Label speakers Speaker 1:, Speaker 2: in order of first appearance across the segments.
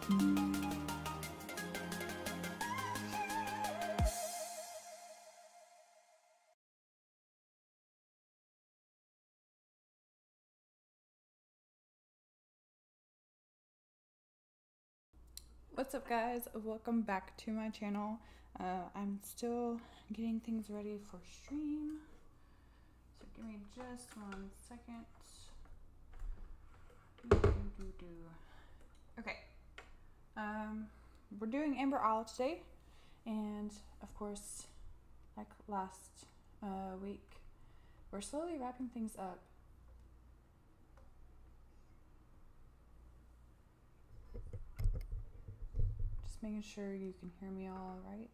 Speaker 1: What's up, guys? Welcome back to my channel. I'm still getting things ready for stream, so give me just 1 second. Okay, we're doing Amber Isle today, and of course, like last week, we're slowly wrapping things up. Just making sure you can hear me all right.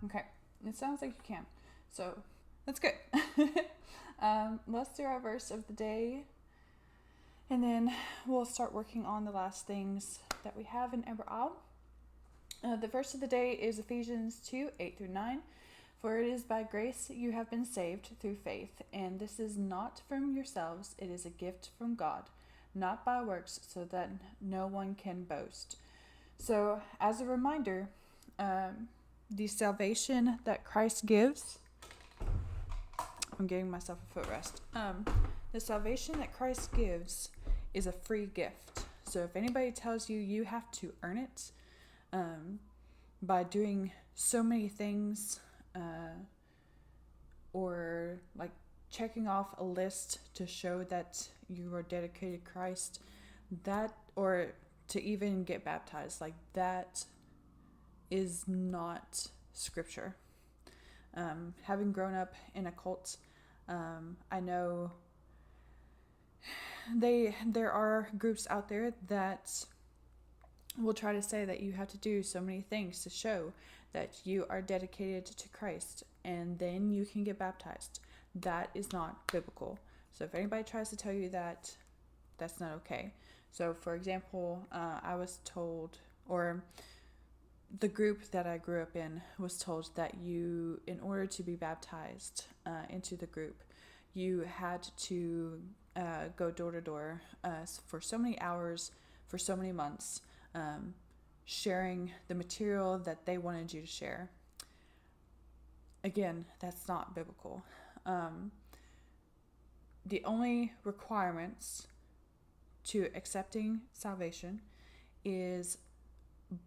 Speaker 1: Okay, it sounds like you can, so that's good. Let's do our verse of the day, and then we'll start working on the last things that we have in Amber Isle. The verse of the day is Ephesians 2:8-9. For it is by grace you have been saved through faith, and this is not from yourselves, it is a gift from God, not by works, so that no one can boast. So, as a reminder, the salvation that Christ gives, I'm giving myself a footrest. The salvation that Christ gives is a free gift. So if anybody tells you you have to earn it by doing so many things, or like checking off a list to show that you are dedicated to Christ, that, or to even get baptized, like that is not scripture. Having grown up in a cult, I know there are groups out there that will try to say that you have to do so many things to show that you are dedicated to Christ, and then you can get baptized. That is not biblical. So if anybody tries to tell you that, that's not okay. So for example, I was told, or the group that I grew up in was told that you, in order to be baptized into the group, you had to go door to door for so many hours, for so many months, sharing the material that they wanted you to share. Again, that's not biblical. The only requirements to accepting salvation is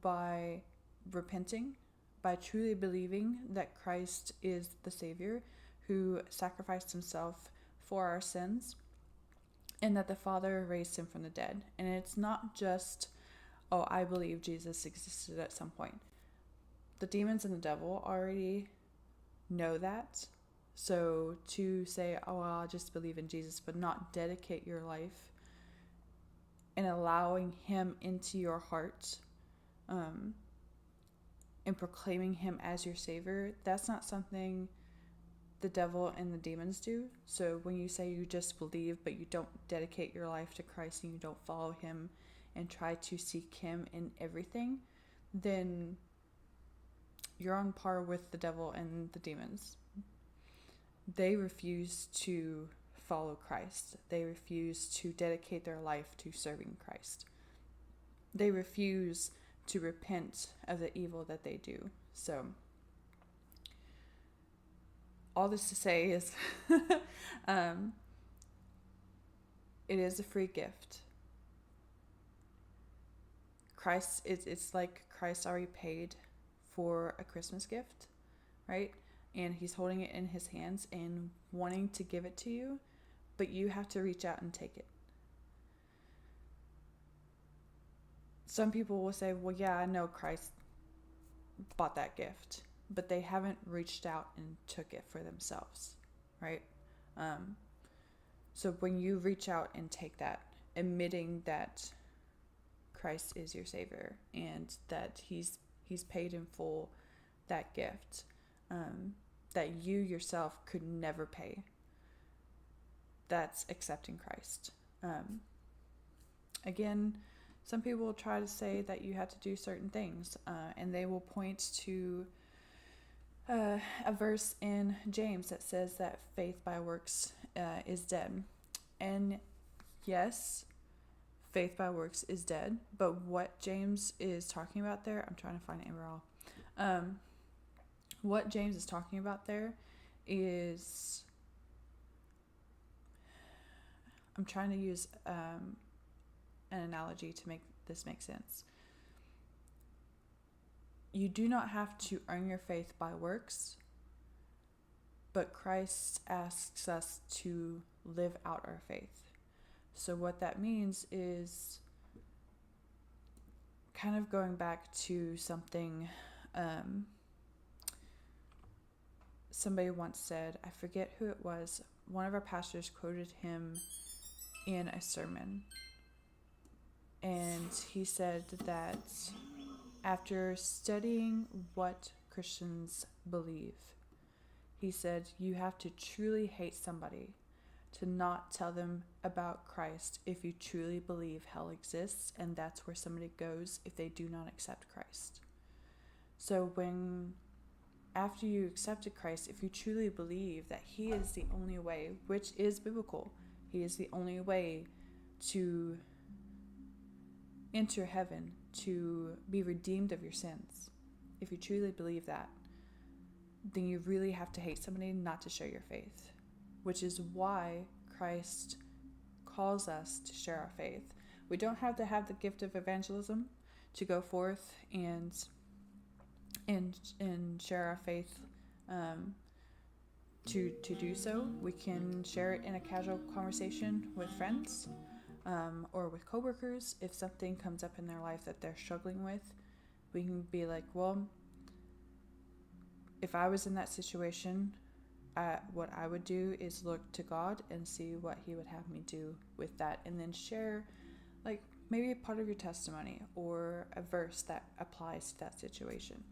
Speaker 1: by repenting, by truly believing that Christ is the Savior who sacrificed himself for our sins, and that the Father raised him from the dead. And it's not just, oh, I believe Jesus existed at some point. The demons and the devil already know that. So to say, oh, well, I'll just believe in Jesus, but not dedicate your life and allowing him into your heart, and proclaiming him as your Savior, that's not something the devil and the demons do. So when you say you just believe, but you don't dedicate your life to Christ and you don't follow him and try to seek him in everything, then you're on par with the devil and the demons. They refuse to follow Christ. They refuse to dedicate their life to serving Christ. They refuse to repent of the evil that they do. So all this to say is it is a free gift. Christ, it's like Christ already paid for a Christmas gift, right? And he's holding it in his hands and wanting to give it to you, but you have to reach out and take it. Some people will say, well, yeah, I know Christ bought that gift, but they haven't reached out and took it for themselves, right? So when you reach out and take that, admitting that Christ is your Savior and that he's paid in full that gift, that you yourself could never pay, that's accepting Christ. Again, some people will try to say that you have to do certain things, and they will point to a verse in James that says that faith by works is dead. And yes, faith by works is dead. But what James is talking about there, I'm trying to find it overall. What James is talking about there is, I'm trying to use an analogy to make this make sense. You do not have to earn your faith by works, but Christ asks us to live out our faith. So what that means is kind of going back to something somebody once said. I forget who it was. One of our pastors quoted him in a sermon. And he said that after studying what Christians believe, he said, you have to truly hate somebody to not tell them about Christ if you truly believe hell exists, and that's where somebody goes if they do not accept Christ. So after you accepted Christ, if you truly believe that he is the only way, which is biblical, he is the only way to enter heaven, to be redeemed of your sins, if you truly believe that, then you really have to hate somebody not to share your faith, which is why Christ calls us to share our faith. We don't have to have the gift of evangelism to go forth and share our faith to do so. We can share it in a casual conversation with friends or with coworkers. If something comes up in their life that they're struggling with, we can be like, well, if I was in that situation, what I would do is look to God and see what he would have me do with that, and then share like maybe a part of your testimony or a verse that applies to that situation.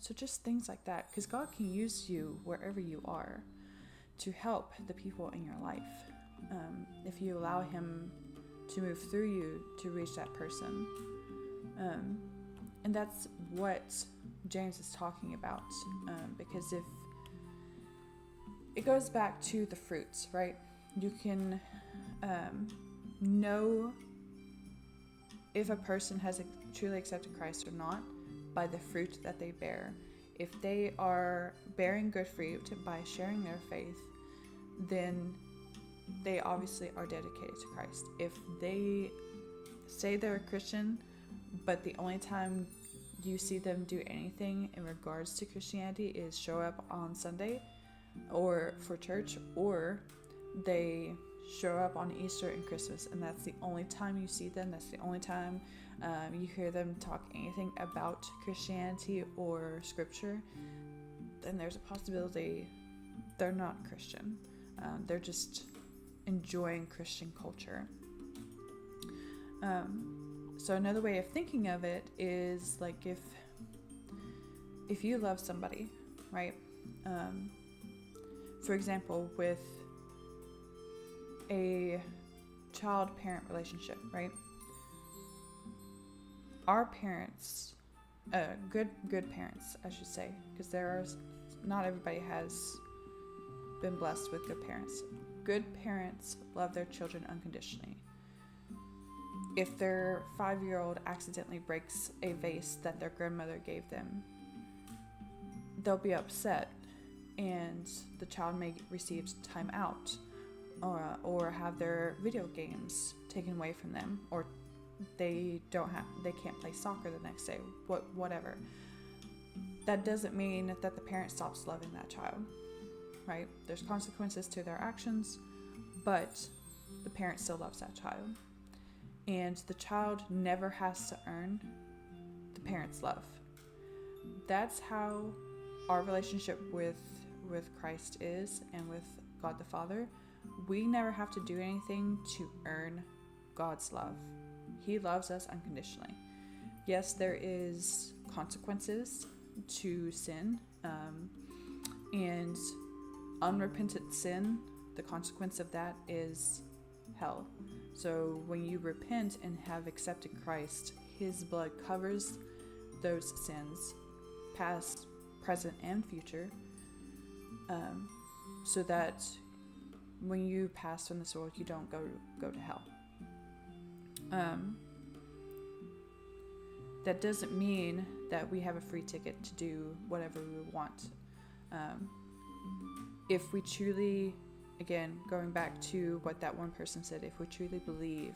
Speaker 1: So just things like that, because God can use you wherever you are to help the people in your life, if you allow him to move through you to reach that person. And that's what James is talking about, because if it goes back to the fruits, right? You can know if a person has truly accepted Christ or not by the fruit that they bear. If they are bearing good fruit by sharing their faith, then they obviously are dedicated to Christ. If they say they're a Christian, but the only time you see them do anything in regards to Christianity is show up on Sunday or for church, or they show up on Easter and Christmas, and that's the only time you see them, that's the only time you hear them talk anything about Christianity or scripture, then there's a possibility they're not Christian. They're just enjoying Christian culture. So another way of thinking of it is like if you love somebody, right? For example, with a child-parent relationship, right? Our parents, good parents, I should say, because not everybody has been blessed with good parents. Good parents love their children unconditionally. If their 5-year-old accidentally breaks a vase that their grandmother gave them, they'll be upset, and the child may receive time out, or have their video games taken away from them, or they can't play soccer the next day, whatever. That doesn't mean that the parent stops loving that child, right? There's consequences to their actions, but the parent still loves that child. And the child never has to earn the parent's love. That's how our relationship with Christ is, and with God the Father. We never have to do anything to earn God's love. He loves us unconditionally. Yes, there is consequences to sin, and unrepentant sin, the consequence of that is hell. So when you repent and have accepted Christ, his blood covers those sins, past, present, and future, so that when you pass from this world, you don't go to hell. That doesn't mean that we have a free ticket to do whatever we want. If we truly, again, going back to what that one person said, if we truly believe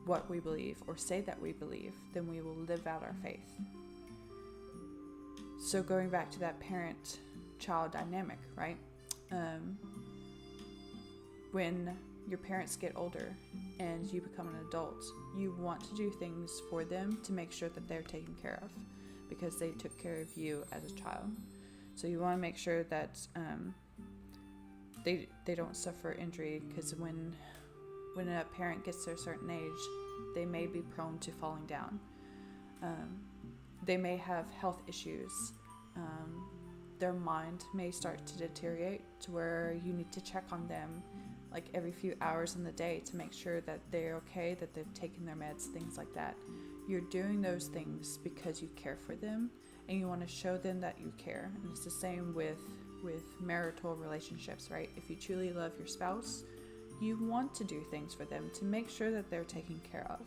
Speaker 1: what we believe or say that we believe, then we will live out our faith. So going back to that parent-child dynamic, right? When your parents get older and you become an adult, you want to do things for them to make sure that they're taken care of because they took care of you as a child. So you want to make sure that they don't suffer injury, because when a parent gets to a certain age, they may be prone to falling down. They may have health issues. Their mind may start to deteriorate to where you need to check on them like every few hours in the day to make sure that they're okay, that they've taken their meds, things like that. You're doing those things because you care for them and you want to show them that you care. And it's the same with marital relationships, right? If you truly love your spouse, you want to do things for them to make sure that they're taken care of.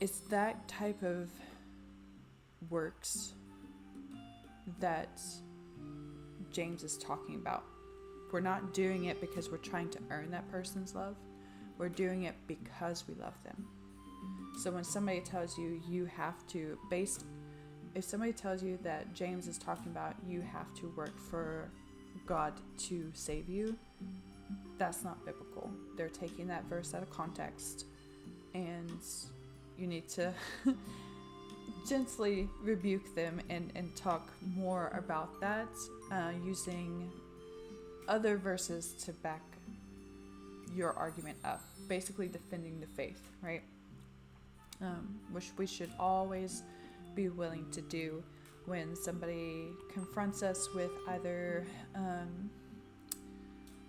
Speaker 1: It's that type of works that James is talking about. We're not doing it because we're trying to earn that person's love. We're doing it because we love them. So when somebody tells you you have to, if somebody tells you that James is talking about you have to work for God to save you, that's not biblical. They're taking that verse out of context, and you need to gently rebuke them and talk more about that, using other verses to back your argument up, basically defending the faith, right? Which we should always be willing to do when somebody confronts us with either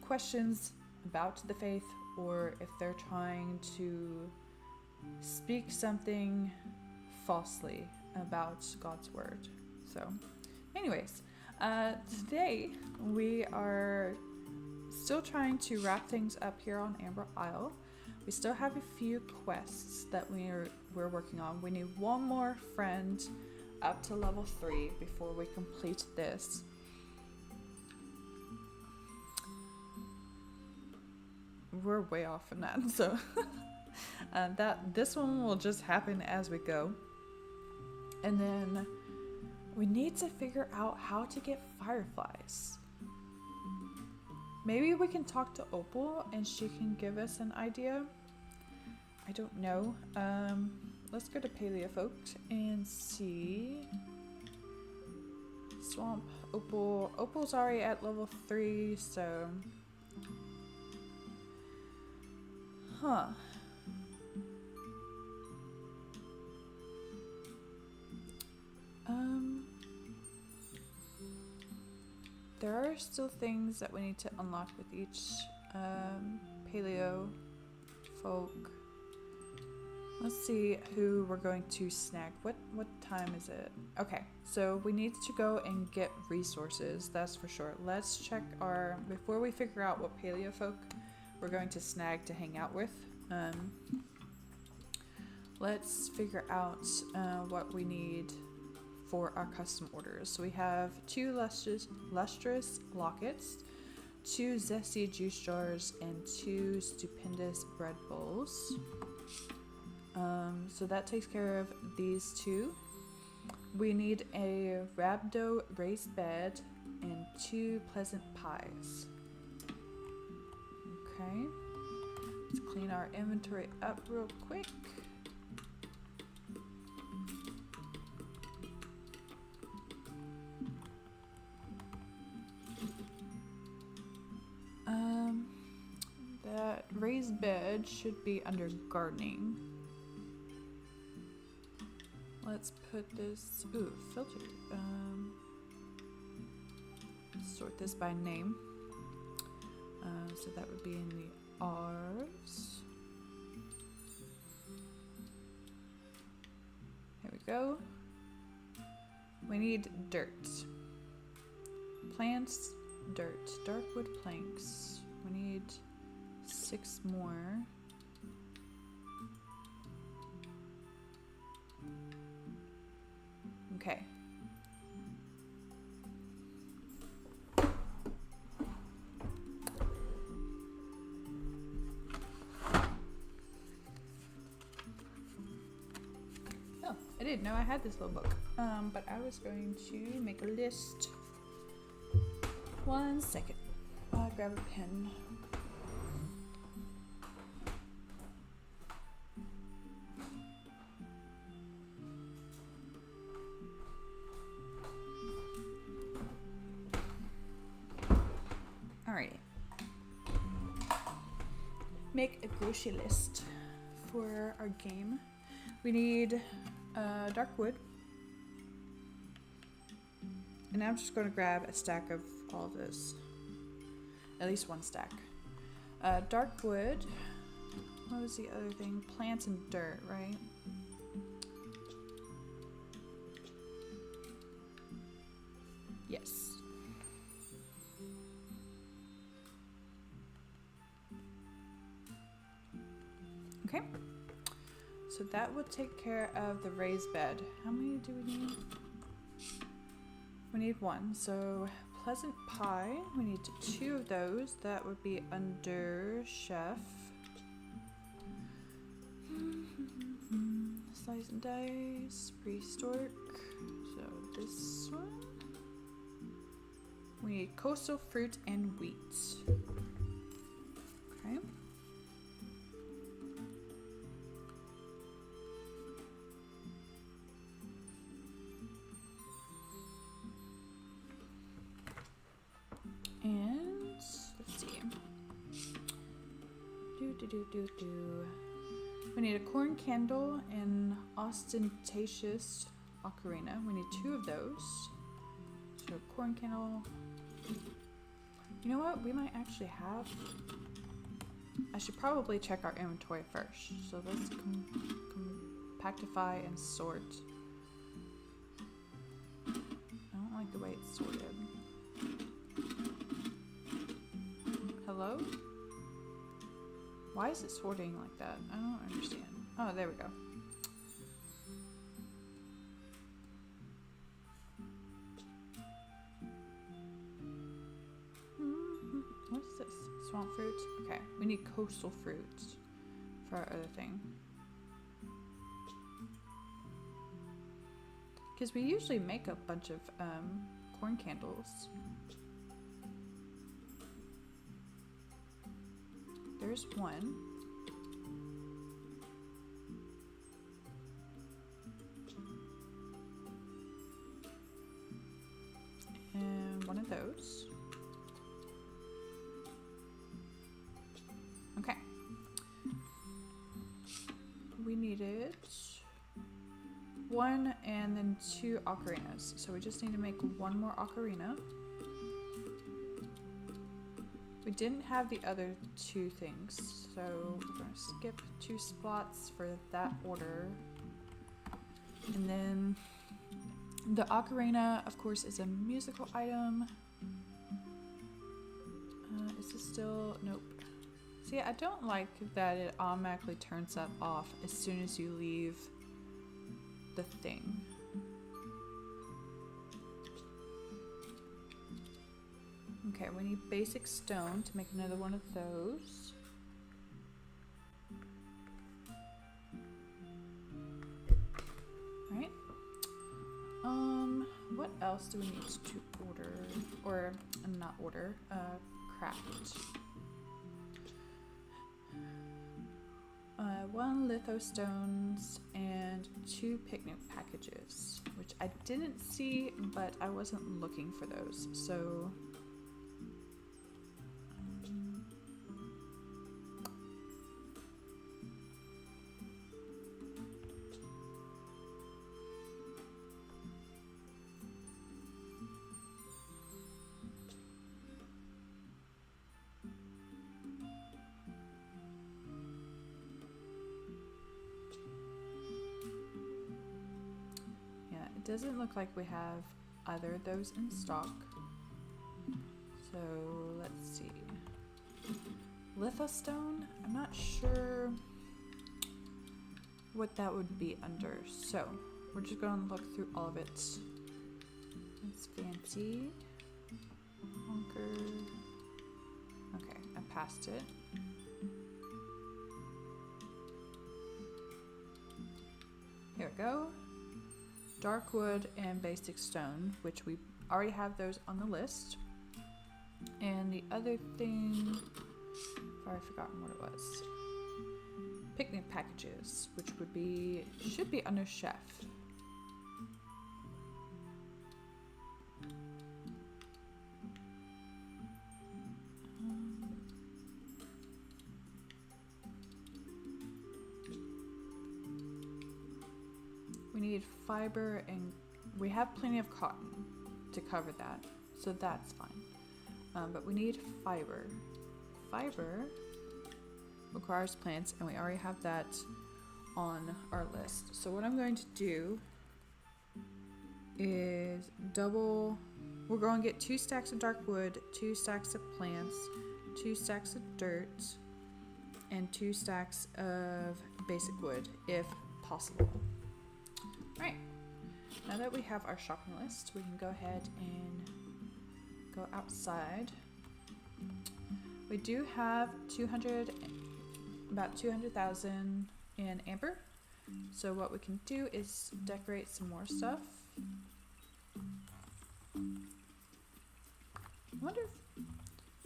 Speaker 1: questions about the faith, or if they're trying to speak something falsely about God's word. So anyways, today we are still trying to wrap things up here on Amber Isle. We still have a few quests that we're working on. We need one more friend up to level 3 before we complete this. We're way off in that, so this one will just happen as we go. And then we need to figure out how to get fireflies. Maybe we can talk to Opal and she can give us an idea. I don't know. Let's go to Paleofolk and see. Swamp, Opal. Opal's already at level 3, so... Huh. There are still things that we need to unlock with each Paleo folk. Let's see who we're going to snag. What time is it? Okay, so we need to go and get resources, that's for sure. Let's check before we figure out what Paleo folk we're going to snag to hang out with. Let's figure out what we need for our custom orders. So we have 2 lustrous lockets, 2 zesty juice jars, and 2 stupendous bread bowls. So that takes care of these 2. We need a rhabdo raised bed and 2 pleasant pies. Okay, let's clean our inventory up real quick. That raised bed should be under gardening. Let's put this, filtered. Sort this by name. So that would be in the R's. Here we go. We need dirt. Plants, dirt, darkwood planks. We need 6 more. Okay. Oh, I didn't know I had this little book. But I was going to make a list. 1 second. I'll grab a pen. Alrighty. Make a grocery list for our game. We need dark wood. And I'm just going to grab a stack of all of this. At least one stack. Dark wood. What was the other thing? Plants and dirt, right? Yes. Okay. So that will take care of the raised bed. How many do we need? We need 1. So pleasant pie. We need 2 of those. That would be under chef. Slice and dice. Prehistoric. So this one. We need coastal fruit and wheat. Okay. And let's see. We need a corn candle and ostentatious ocarina. We need 2 of those. So corn candle. You know what? We might actually have. I should probably check our inventory first. So let's compactify and sort. I don't like the way it's sorted. Hello? Why is it sorting like that? I don't understand. Oh, there we go. What is this? Swamp fruits? Okay, we need coastal fruits for our other thing. Because we usually make a bunch of corn candles. There's 1. And 1 of those. Okay. We needed 1 and then 2 ocarinas. So we just need to make 1 more ocarina. We didn't have the other 2 things, so we're going to skip 2 spots for that order. And then the ocarina, of course, is a musical item. Is this still? Nope. See, I don't like that it automatically turns that off as soon as you leave the thing. Okay, we need basic stone to make another one of those. Right. What else do we need to order? Or not order, craft. 1 lithostones and 2 picnic packages, which I didn't see, but I wasn't looking for those, so. It doesn't look like we have either of those in stock. So let's see. Lithostone? I'm not sure what that would be under. So we're just going to look through all of it. It's fancy. Honker. Okay, I passed it. Here we go. Dark wood and basic stone, which we already have those on the list. And the other thing, I've already forgotten what it was. Picnic packages, which would be, should be under chef. We need fiber, and we have plenty of cotton to cover that, so that's fine. But we need fiber. Fiber requires plants, and we already have that on our list. So what I'm going to do is we're going to get 2 stacks of dark wood, 2 stacks of plants, 2 stacks of dirt, and 2 stacks of basic wood, if possible. Alright, now that we have our shopping list, we can go ahead and go outside. We do have about 200,000 in amber. So what we can do is decorate some more stuff. I wonder if,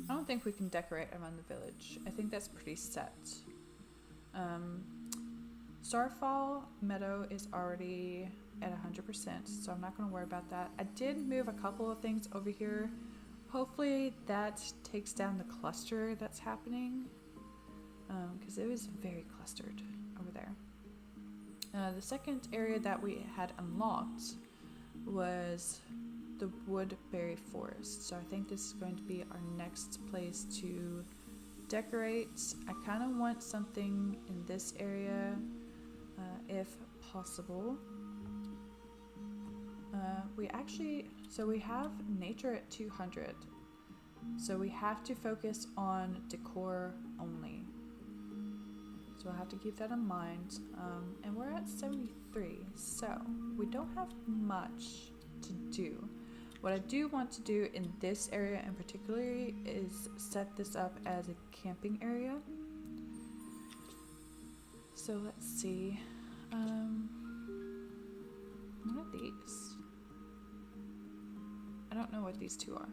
Speaker 1: I don't think we can decorate around the village. I think that's pretty set. Starfall Meadow is already at 100%, so I'm not going to worry about that. I did move a couple of things over here. Hopefully that takes down the cluster that's happening, because it was very clustered over there. The second area that we had unlocked was the Woodberry Forest, so I think this is going to be our next place to decorate. I kind of want something in this area, if possible. We have nature at 200, so we have to focus on decor only. So we'll have to keep that in mind. And we're at 73, so we don't have much to do. What I do want to do in this area in particular is set this up as a camping area. So let's see. What are these? I don't know what these two are.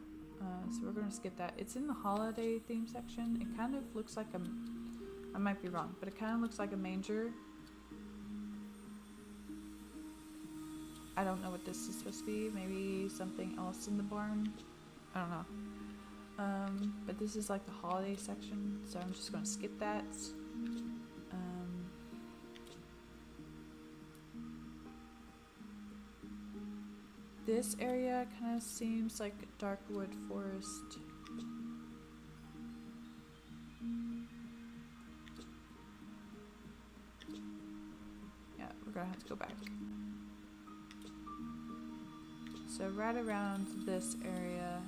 Speaker 1: So we're going to skip that. It's in the holiday theme section. It kind of looks like I might be wrong, but it kind of looks like a manger. I don't know what this is supposed to be. Maybe something else in the barn. I don't know. But this is like the holiday section, so I'm just going to skip that. This area kind of seems like dark wood forest. Yeah, we're gonna have to go back. So right around this area,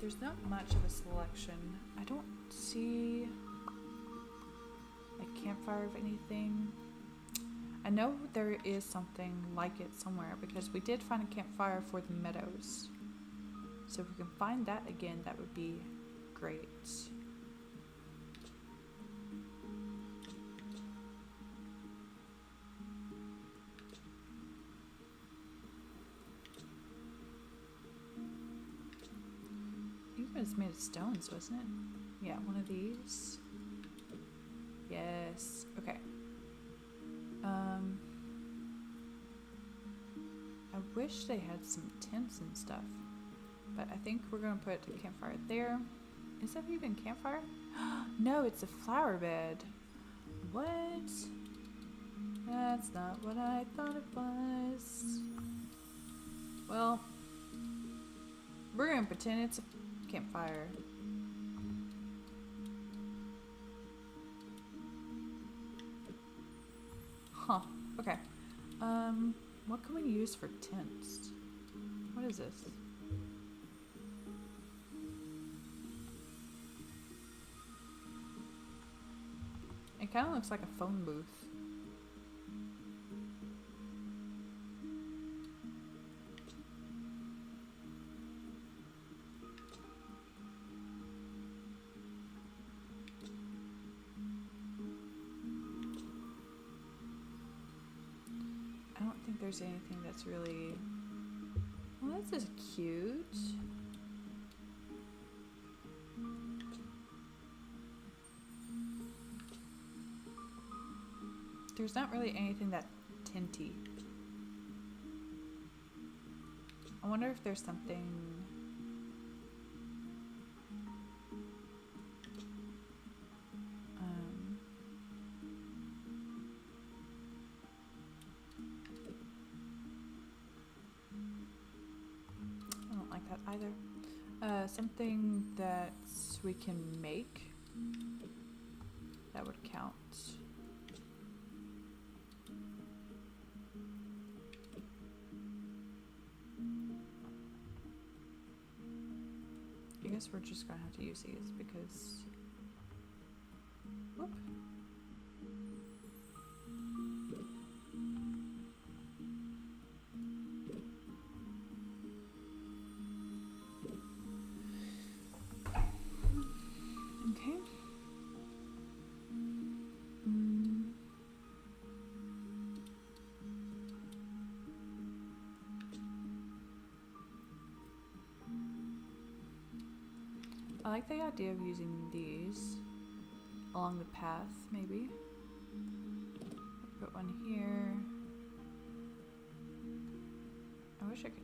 Speaker 1: there's not much of a selection. I don't see a campfire of anything. I know there is something like it somewhere because we did find a campfire for the meadows. So if we can find that again, that would be great. I think it was made of stones, wasn't it? Yeah, one of these. Yes. Okay. I wish they had some tents and stuff, but I think we're gonna put a campfire there. Is that even campfire? No, it's a flower bed. What? That's not what I thought it was. Well, we're gonna pretend it's a campfire. Huh, okay. What can we use for tents? What is this? It kind of looks like a phone booth. think there's anything that's really... Well, this is cute. There's not really anything that tinty. I wonder if there's something... I don't like that either. Something that we can make that would count. I guess we're just gonna have to use these because... Whoop. Okay. I like the idea of using these along the path, maybe. Put one here. I wish I could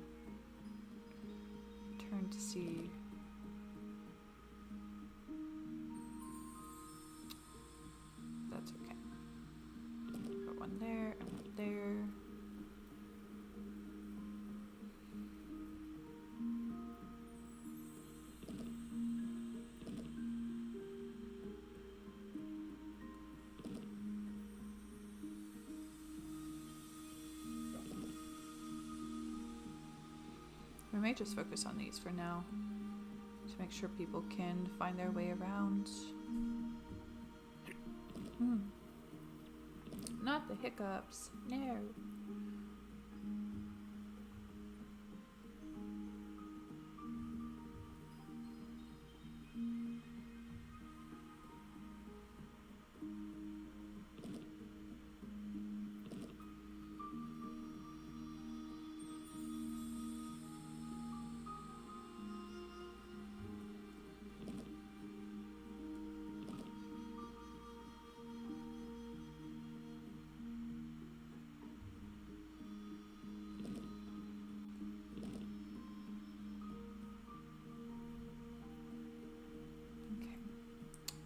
Speaker 1: turn to see. That's okay. Put one there and one there. We may just focus on these for now to make sure people can find their way around. Not the hiccups. No.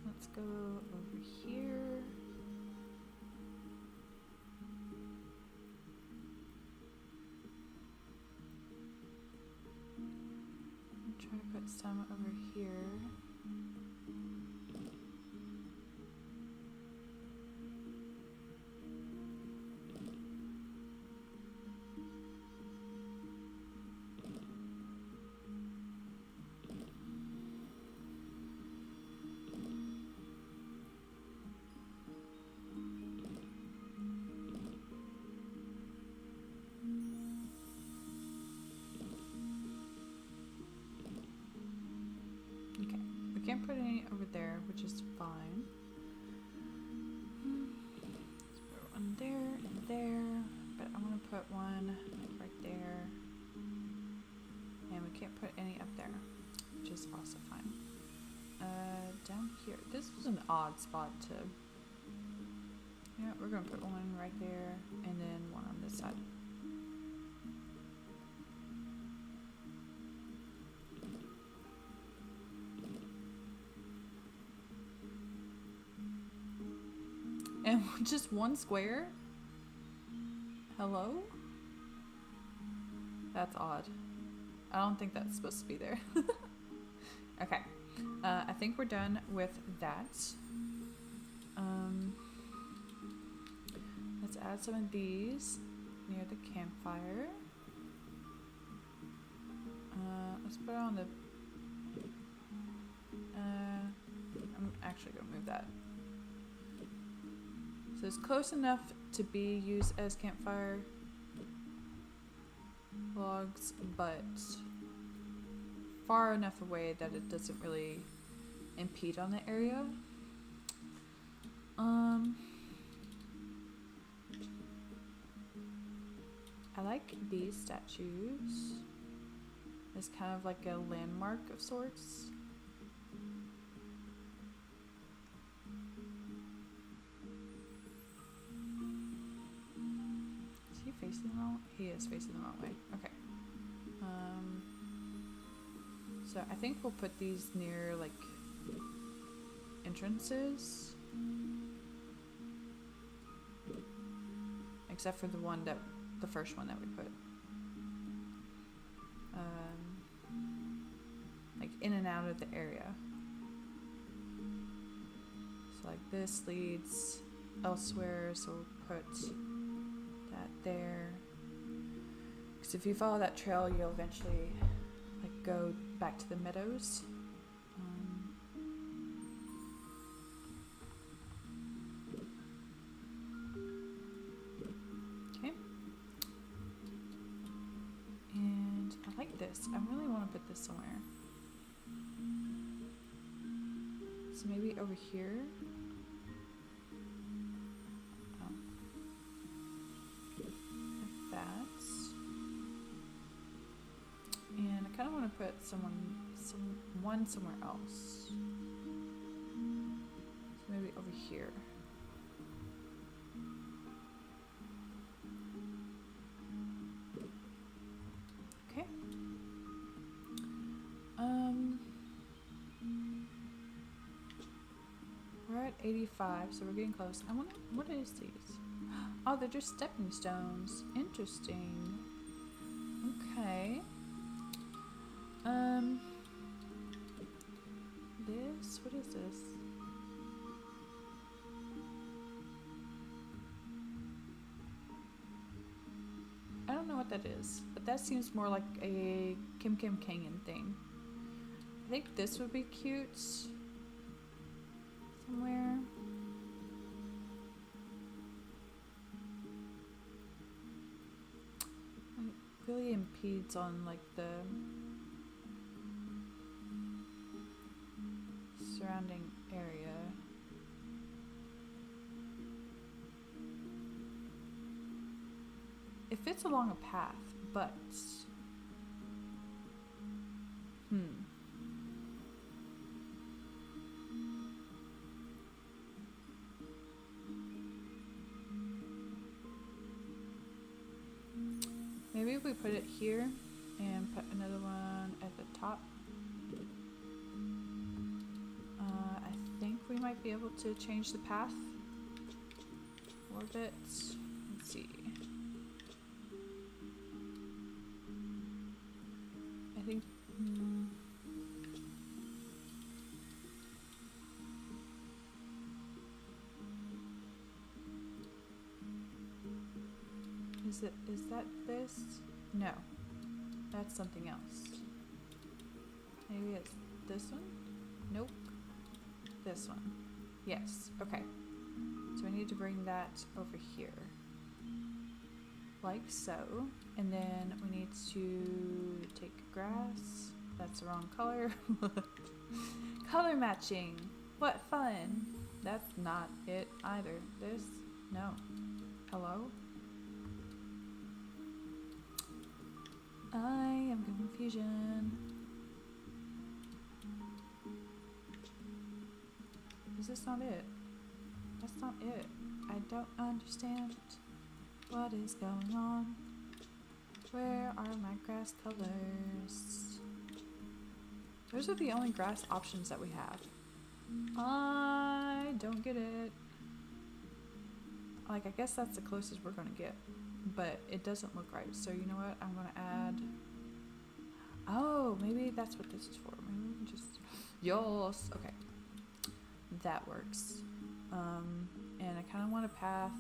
Speaker 1: Let's go over here. I'll try to put some over here. Can't put any over there, which is fine. Let's put one there and there, but I'm gonna put one right there, and we can't put any up there, which is also fine. Down here, this was an odd spot to. Yeah, we're gonna put one right there, and then one on this side. And just one square? Hello? That's odd. I don't think that's supposed to be there. Okay. I think we're done with that. Let's add some of these near the campfire. Let's put it on the... I'm actually going to move that. So it's close enough to be used as campfire logs, but far enough away that it doesn't really impede on the area. I like these statues. It's kind of like a landmark of sorts. Is he facing the wrong way? He is facing the wrong way. Okay. So I think we'll put these near like entrances. Except for the first one that we put. Like in and out of the area. So like this leads elsewhere, so we'll put that there. Because if you follow that trail, you'll eventually like go back to the meadows. Okay. And I like this. I really want to put this somewhere. So maybe over here. Oh. Like that. And I kind of want to put one somewhere else. So maybe over here. Okay. We're at 85, so we're getting close. I wonder, what is these? Oh, they're just stepping stones. Interesting. Okay. What is this? I don't know what that is, but that seems more like a Kim Kim Kangen thing. I think this would be cute somewhere. It really impedes on like the surrounding area. It fits along a path, but maybe if we put it here and put another one at the top. I think we might be able to change the path a little bit. Let's see. I think is that this? No. That's something else. Maybe it's this one? Nope. This one. Yes. Okay. So I need to bring that over here. Like so. And then we need to take grass. That's the wrong color. Color matching. What fun. That's not it either. This? No. Hello? I am confusion. Is this not it? That's not it. I don't understand what is going on. Where are my grass colors? Those are the only grass options that we have. I don't get it. Like, I guess that's the closest we're gonna get. But it doesn't look right. So you know what? I'm gonna add. Oh, maybe that's what this is for. Maybe we can just. Yes. Okay. That works. And I kind of want a path.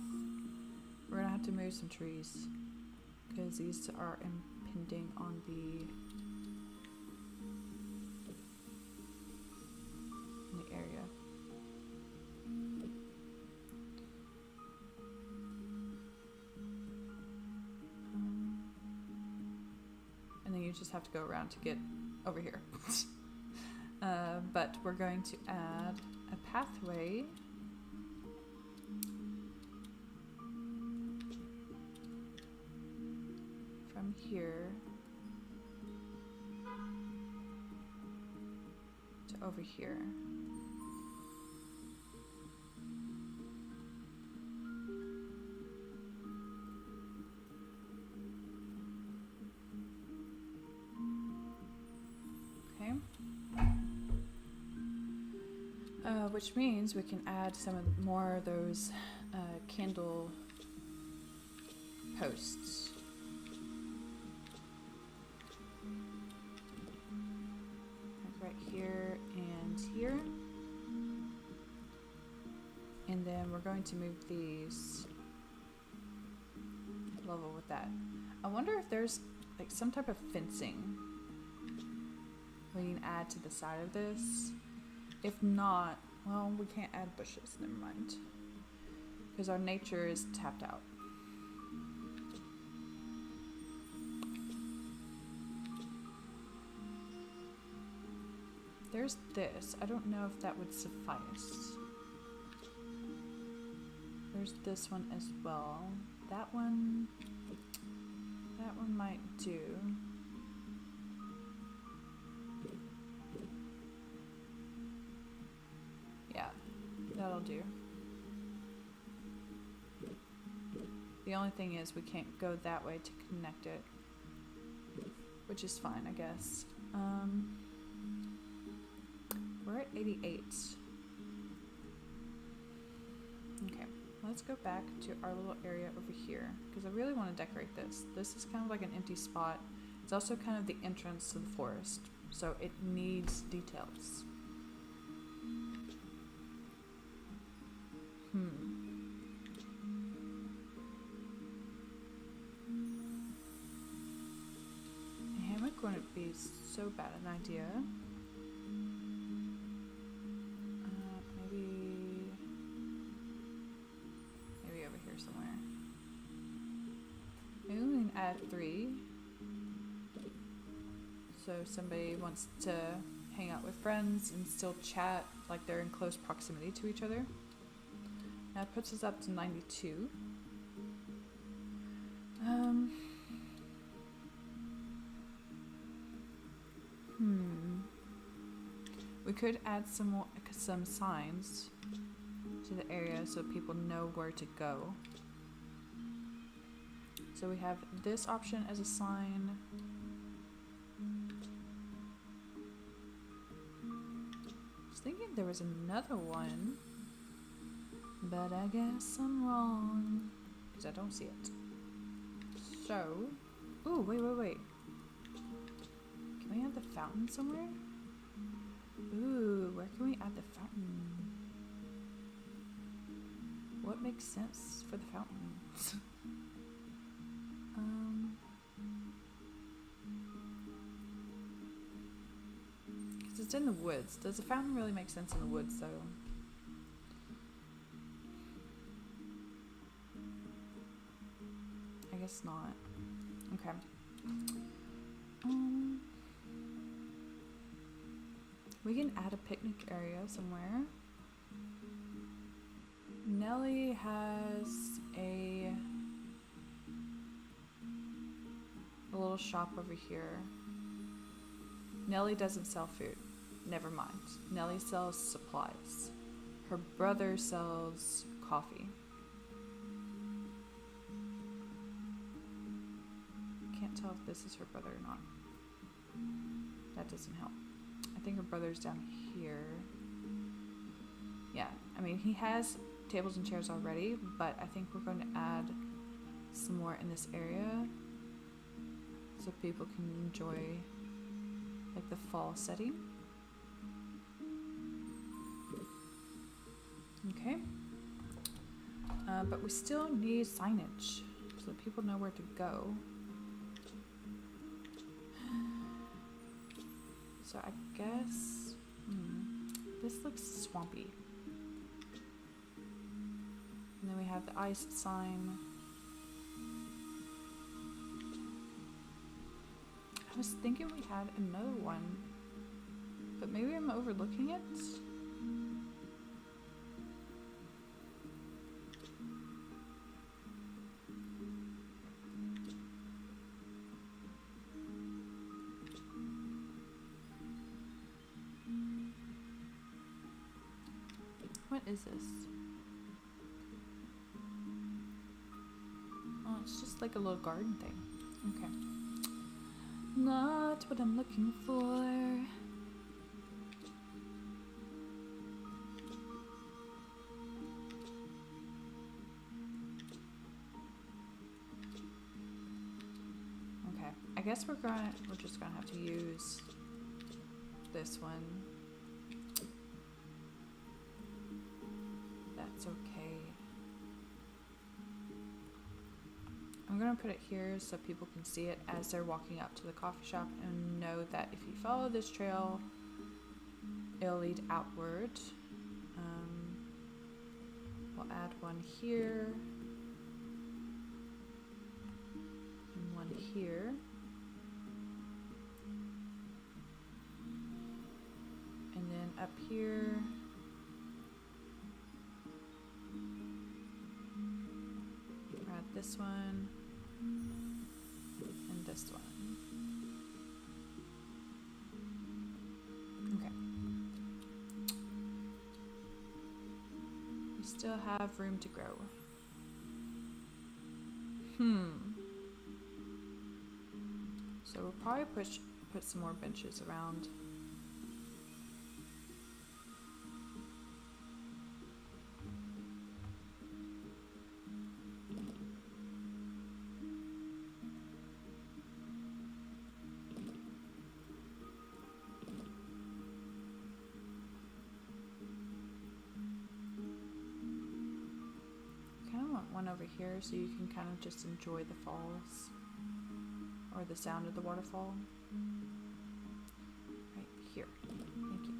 Speaker 1: We're gonna have to move some trees because these are impinging on the area. And then you just have to go around to get over here. But we're going to add a pathway. from here to over here. Okay. Which means we can add some more of those candle posts. Like right here and here. And then we're going to move these level with that. I wonder if there's like some type of fencing we can add to the side of this. If not, well, we can't add bushes, never mind. Because our nature is tapped out. There's this. I don't know if that would suffice. There's this one as well. That one might do. Yeah, that'll do. The only thing is we can't go that way to connect it, which is fine, I guess. We're at 88. Okay, let's go back to our little area over here because I really want to decorate this. This is kind of like an empty spot. It's also kind of the entrance to the forest, so it needs details. A hammock wouldn't be so bad an idea. Maybe over here somewhere. Maybe we can add 3. So if somebody wants to hang out with friends and still chat like they're in close proximity to each other. That puts us up to 92. We could add some signs to the area so people know where to go. So we have this option as a sign. I was thinking there was another one, but I guess I'm wrong because I don't see it. So, ooh, wait. Can we add the fountain somewhere? Ooh, where can we add the fountain? What makes sense for the fountain? Because it's in the woods. Does the fountain really make sense in the woods, though? I guess not. Okay. We can add a picnic area somewhere. Nellie has a little shop over here. Nellie doesn't sell food. Never mind. Nellie sells supplies. Her brother sells coffee. Can't tell if this is her brother or not. That doesn't help. I think her brother's down here. Yeah, I mean, he has tables and chairs already, but I think we're going to add some more in this area so people can enjoy like the fall setting. Okay. But we still need signage so that people know where to go. So I guess this looks swampy. And then we have the iced sign. I was thinking we had another one, but maybe I'm overlooking it. What is this? Oh, it's just like a little garden thing. Okay. Not what I'm looking for. Okay. I guess we're just gonna have to use this one. That's okay. I'm gonna put it here so people can see it as they're walking up to the coffee shop and know that if you follow this trail, it'll lead outward. We'll add one here and one here. And then up here, add this one and this one. Okay. We still have room to grow. So we'll probably put some more benches around. One over here so you can kind of just enjoy the falls or the sound of the waterfall. Right here. Thank you.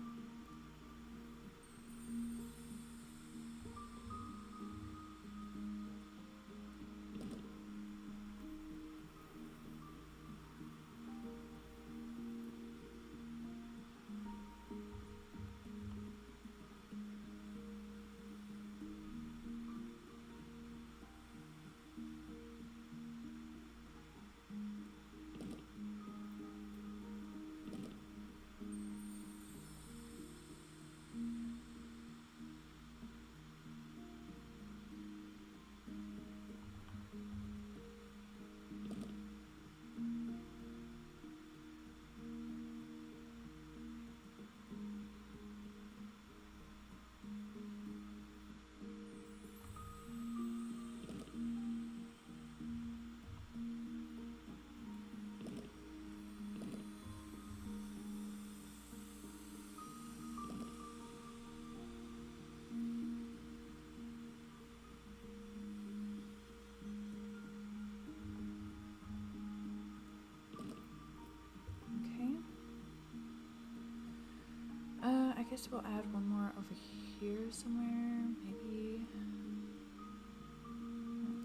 Speaker 1: I guess we'll add one more over here somewhere, maybe.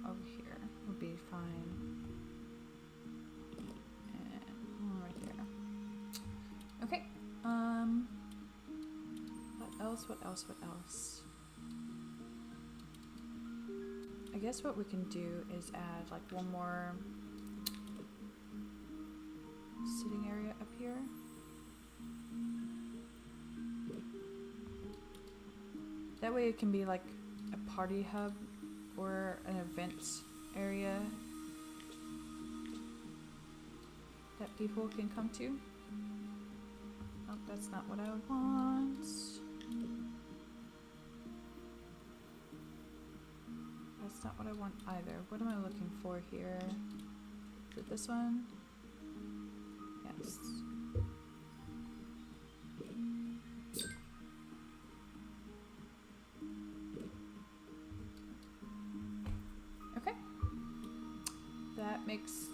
Speaker 1: Over here would be fine. And one right there. Okay. What else? I guess what we can do is add like one more sitting area up here. That way it can be like a party hub or an event area that people can come to. Oh, that's not what I want. That's not what I want either. What am I looking for here? Is it this one? Yes. Makes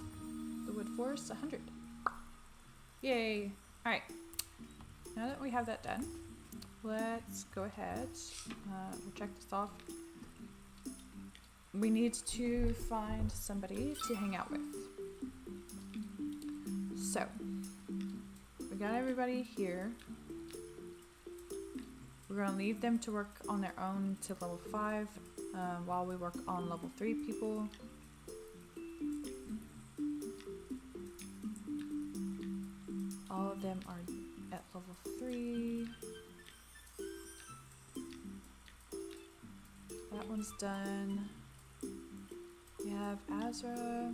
Speaker 1: the wood forest 100. Yay! Alright, now that we have that done, let's go ahead, we'll check this off. We need to find somebody to hang out with. So, we got everybody here. We're going to leave them to work on their own to level 5 while we work on level 3 people. All of them are at level 3. that one's done. We have Azra.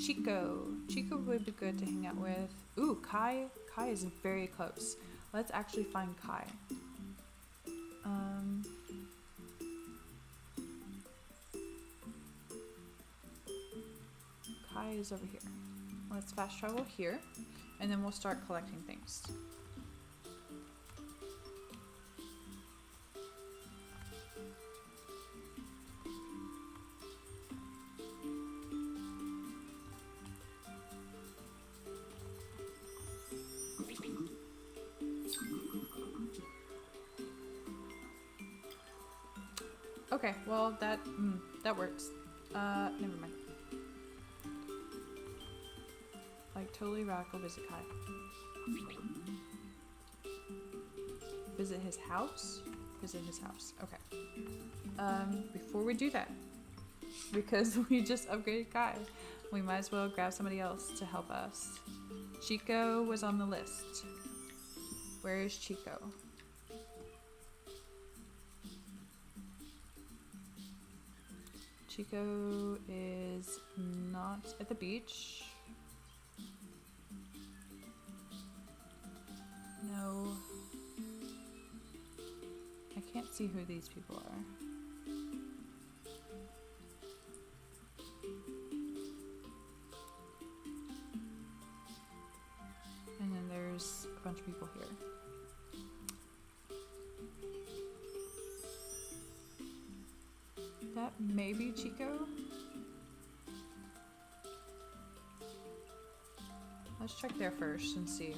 Speaker 1: Chico. Chico would be good to hang out with. Ooh, Kai. Kai is very close. Let's actually find Kai. Kai is over here. Let's fast travel here, and then we'll start collecting things. Okay, well that works. Never mind. Like totally radical visit Kai. Visit his house? Visit his house. Okay. Before we do that, because we just upgraded Kai, we might as well grab somebody else to help us. Chico was on the list. Where is Chico? Chico is not at the beach. No. I can't see who these people are. And then there's a bunch of people here. That may be Chico. Let's check there first and see.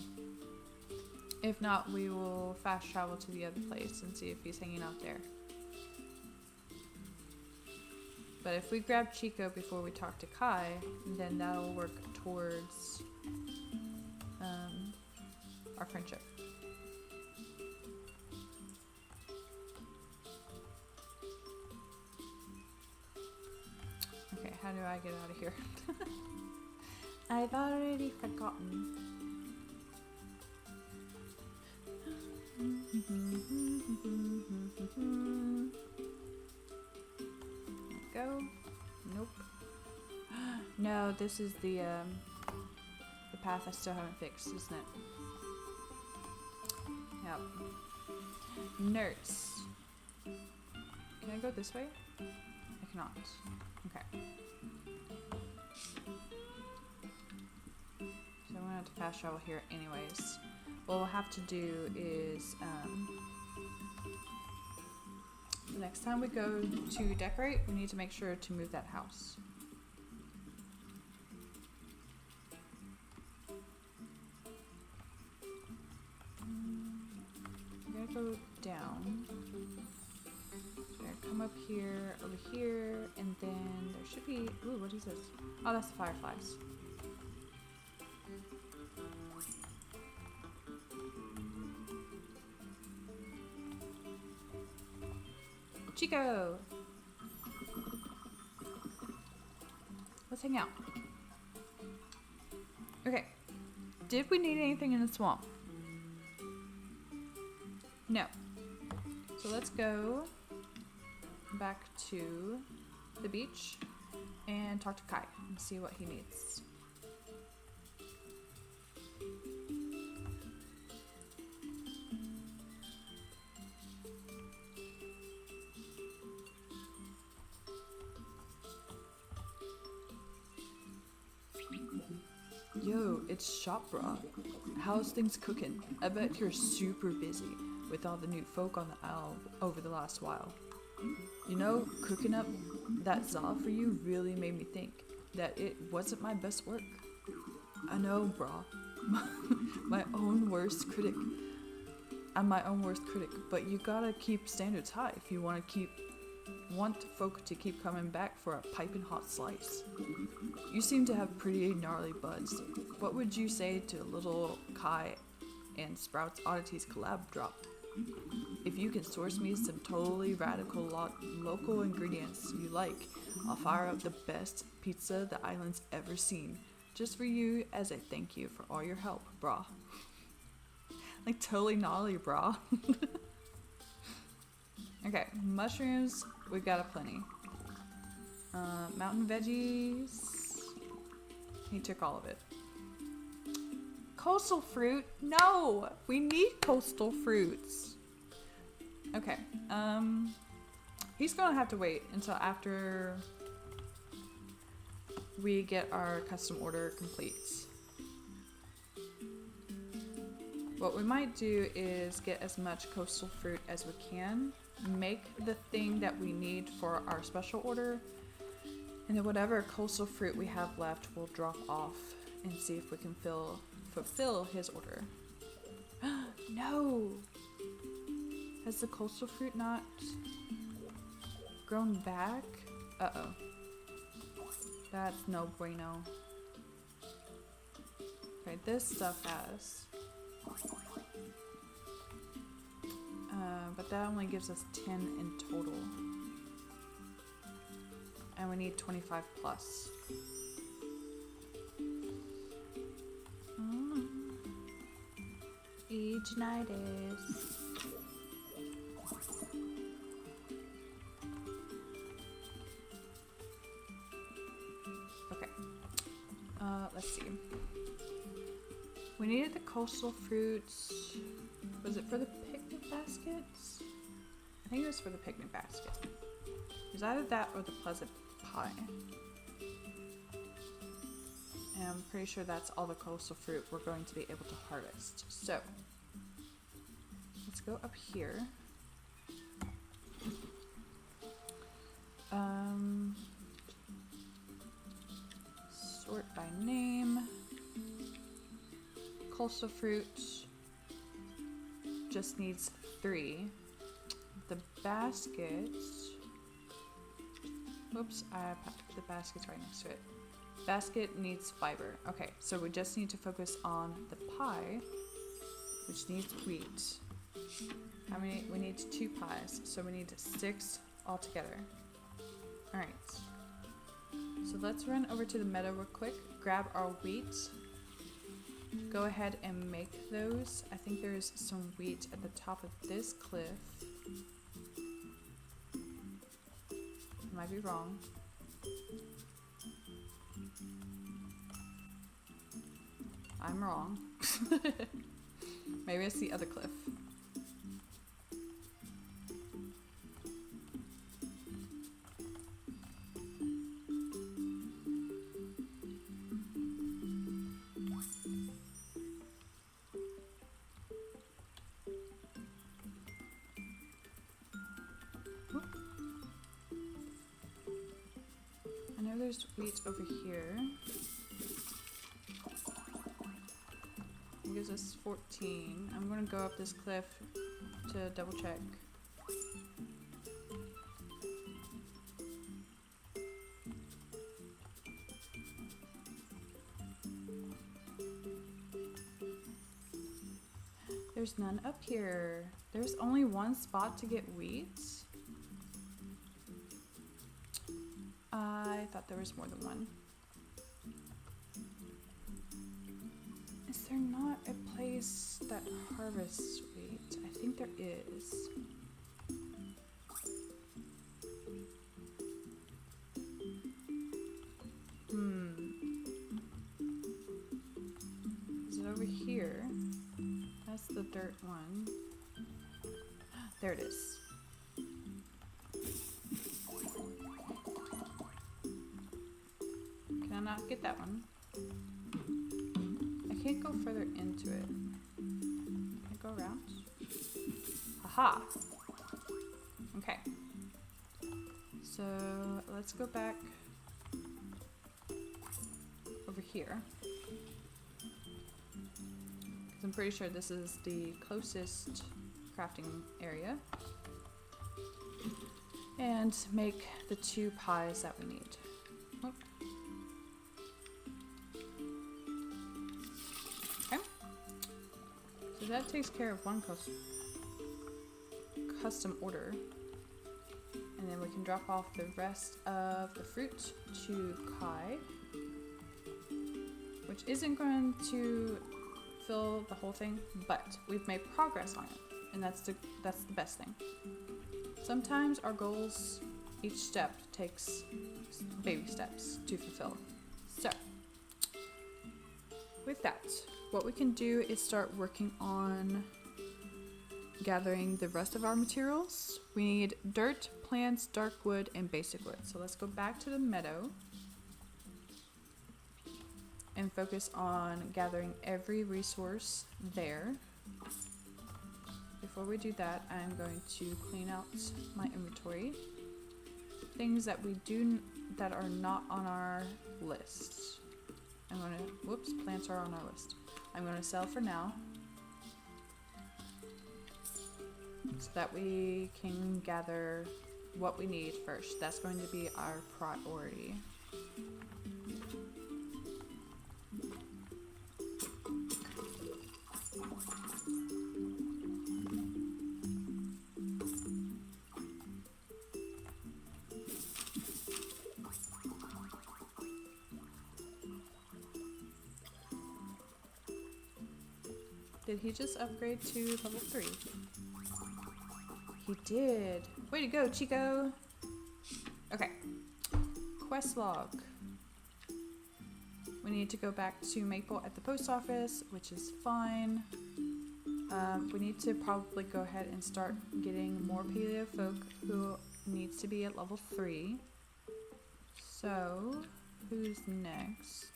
Speaker 1: If not, we will fast travel to the other place and see if he's hanging out there. But if we grab Chico before we talk to Kai, then that'll work towards our friendship. Okay, how do I get out of here? I've already forgotten. Go. Nope. No, this is the path I still haven't fixed, isn't it? Yep. Nurse. Can I go this way? I cannot. Okay. So I'm gonna have to fast travel here anyways. What we'll have to do is the next time we go to decorate, we need to make sure to move that house. I'm gonna go down. So we're gonna come up here, over here, and then there should be. Ooh, what is this? Oh, that's the fireflies. Chico! Let's hang out. Okay. Did we need anything in the swamp? No. So let's go back to the beach and talk to Kai and see what he needs. Yo, it's shop bra. How's things cooking? I bet you're super busy with all the new folk on the isle over the last while. You know, cooking up that za for you really made me think that it wasn't my best work. I know, brah. My own worst critic. I'm my own worst critic, but you gotta keep standards high if you want folk to keep coming back for a piping hot slice. You seem to have pretty gnarly buds. What would you say to little Kai and Sprouts Oddities collab drop? If you can source me some totally radical local ingredients you like, I'll fire up the best pizza the island's ever seen, just for you as a thank you for all your help, brah. Like totally gnarly, brah. Okay, mushrooms, we got aplenty. Mountain veggies, he took all of it. Coastal fruit, no! We need coastal fruits. Okay, he's gonna have to wait until after we get our custom order complete. What we might do is get as much coastal fruit as we can, make the thing that we need for our special order, and then whatever coastal fruit we have left, we'll drop off and see if we can fulfill his order. No! Has the coastal fruit not grown back? Uh-oh. That's no bueno. Okay, this stuff has. But that only gives us 10 in total. And we need 25 plus. Agenitis. Okay. Let's see. We needed the coastal fruits. Was it for the picnic baskets? I think it was for the picnic basket. It was either that or the pleasant pie. And I'm pretty sure that's all the coastal fruit we're going to be able to harvest. So, let's go up here. Sort by name. Coastal fruit just needs 3. The baskets. Whoops, I put the basket's right next to it. Basket needs fiber. Okay, so we just need to focus on the pie, which needs wheat. How many? We need 2 pies, so we need 6 altogether. Alright. So let's run over to the meadow real quick, grab our wheat. Go ahead and make those. I think there's some wheat at the top of this cliff. I might be wrong. I'm wrong. Maybe it's the other cliff. I know there's wheat over here. It gives us 14. I'm gonna go up this cliff to double check. There's none up here. There's only one spot to get wheat. I thought there was more than one. Is there not a place that harvests wheat? I think there is. Is it over here? That's the dirt one. There it is. Can I not get that one? I can't go further into it. Can I go around? Aha! Okay. So let's go back over here. Because I'm pretty sure this is the closest crafting area. And make the 2 pies that we need. Oh. Okay. So that takes care of one custom order. And then we can drop off the rest of the fruit to Kai, which isn't going to fill the whole thing, but we've made progress on it, and that's the best thing. Sometimes our goals, each step takes baby steps to fulfill. So, with that, what we can do is start working on gathering the rest of our materials. We need dirt, plants, dark wood, and basic wood. So let's go back to the meadow and focus on gathering every resource there. Before we do that, I'm going to clean out my inventory. Things that we do that are not on our list. I'm gonna, whoops, plants are on our list. I'm gonna sell for now, so that we can gather what we need first. That's going to be our priority. Did he just upgrade to level 3? He did. Way to go, Chico. Okay. Quest log. We need to go back to Maple at the post office, which is fine. We need to probably go ahead and start getting more paleo folk who needs to be at level 3. So, who's next?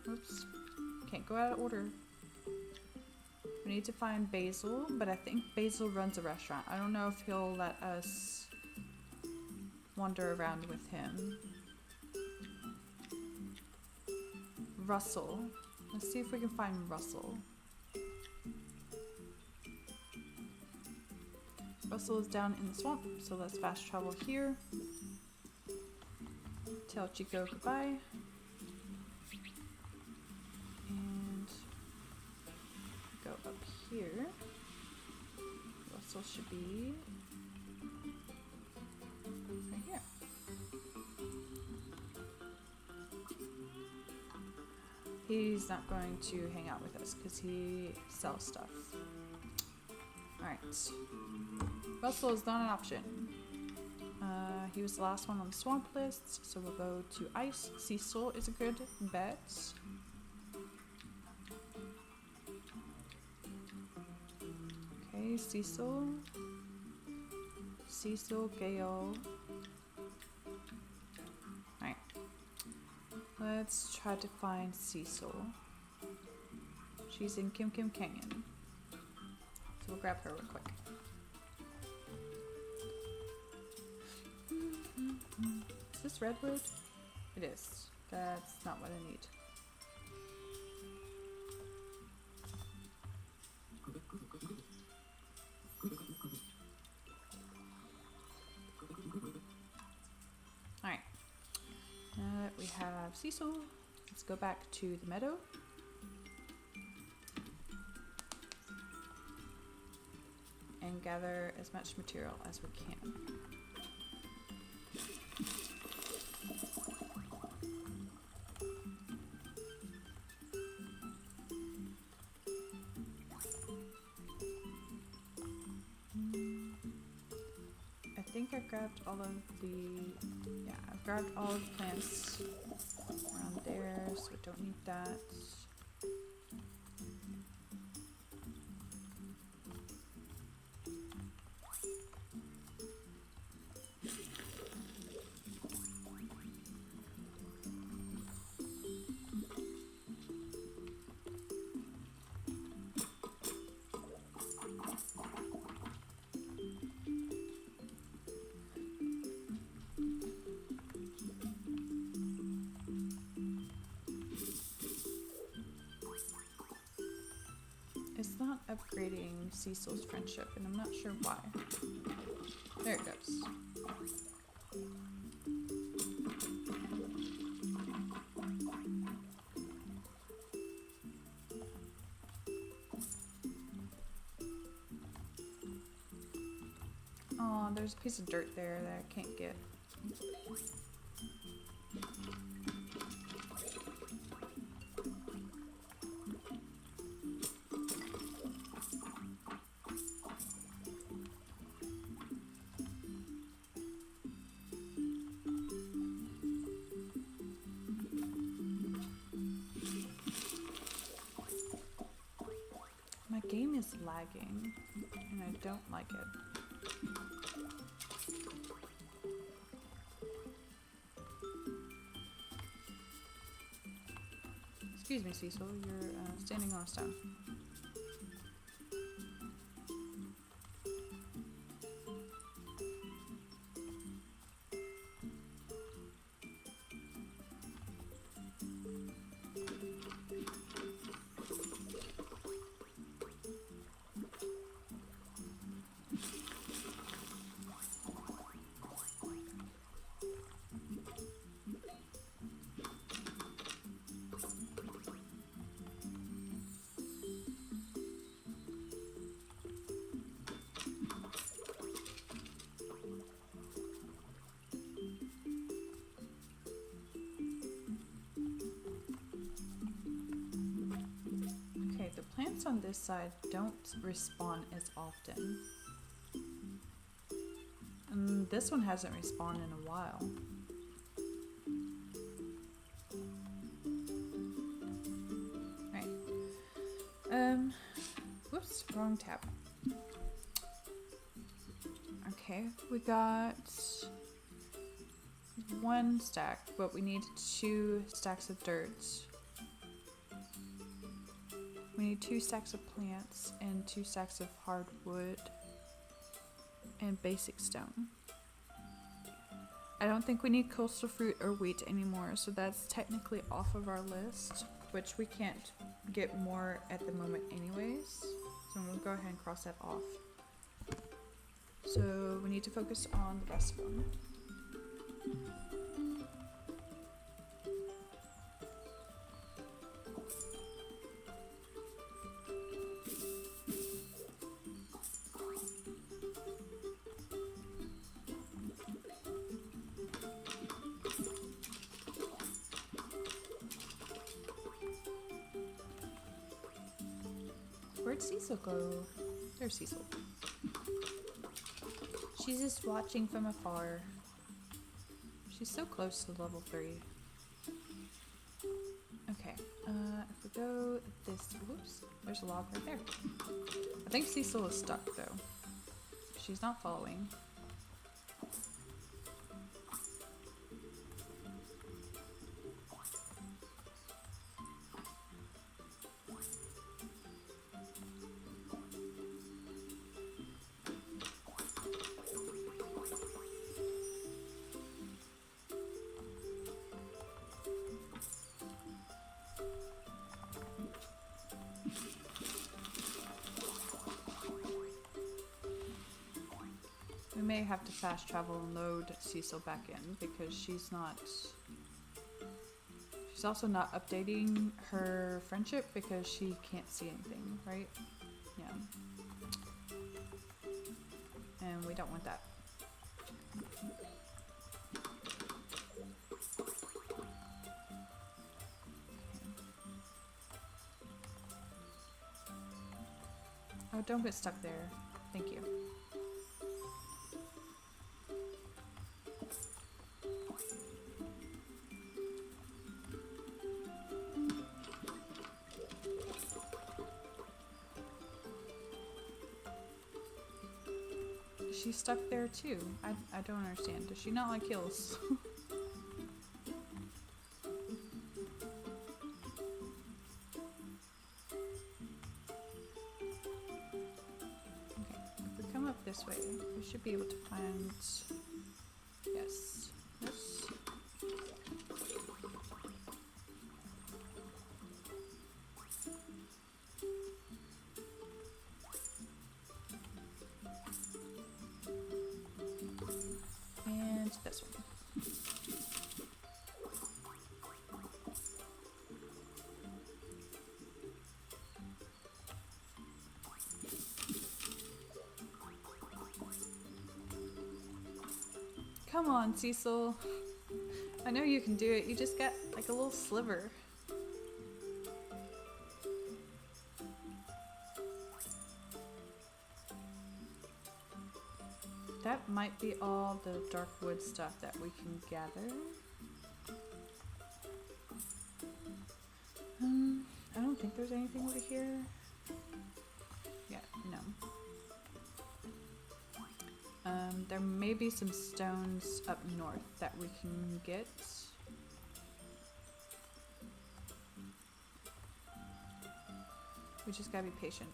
Speaker 1: Oops. Can't go out of order. We need to find Basil, but I think Basil runs a restaurant. I don't know if he'll let us wander around with him. Russell. Let's see if we can find Russell. Russell is down in the swamp, so let's fast travel here. Tell Chico goodbye. And go up here. Russell should be right here. He's not going to hang out with us because he sells stuff. Alright. Russell is not an option. He was the last one on the swamp list, so we'll go to Ice. Cecil is a good bet. Okay, Cecil. Cecil, Gale. Alright. Let's try to find Cecil. She's in Kim Kim Canyon. So we'll grab her real quick. Is this redwood? It is. That's not what I need. Alright. Now that we have Cecil, let's go back to the meadow. And gather as much material as we can. I think I grabbed all of I've grabbed all of the plants around there, so I don't need that. It's not upgrading Cecil's friendship, and I'm not sure why. There it goes. Oh, there's a piece of dirt there that I can't get. game is lagging, and I don't like it. Excuse me, Cecil, you're standing on a stone. The plants on this side don't respawn as often. And this one hasn't respawned in a while. Right. Whoops, wrong tab. Okay, we got 1 stack, but we need 2 stacks of dirt. We need 2 stacks of plants and 2 stacks of hardwood and basic stone. I don't think we need coastal fruit or wheat anymore, so that's technically off of our list, which we can't get more at the moment anyways. So I'm gonna go ahead and cross that off. So we need to focus on the rest of them. Where'd Cecil go? There's Cecil. She's just watching from afar. She's so close to level 3. Okay, if we go this, whoops, there's a log right there. I think Cecil is stuck though. She's not following. We may have to fast travel and load Cecil back in because she's also not updating her friendship because she can't see anything, right? Yeah. And we don't want that. Oh, don't get stuck there. Thank you. She's stuck there too. I don't understand. Does she not like hills? Okay, if we come up this way, we should be able to find, yes, this. And this one. Come on, Cecil. I know you can do it. You just got like a little sliver. That might be all the dark wood stuff that we can gather. I don't think there's anything over here. Yeah, no. There may be some stones up north that we can get. We just gotta be patient.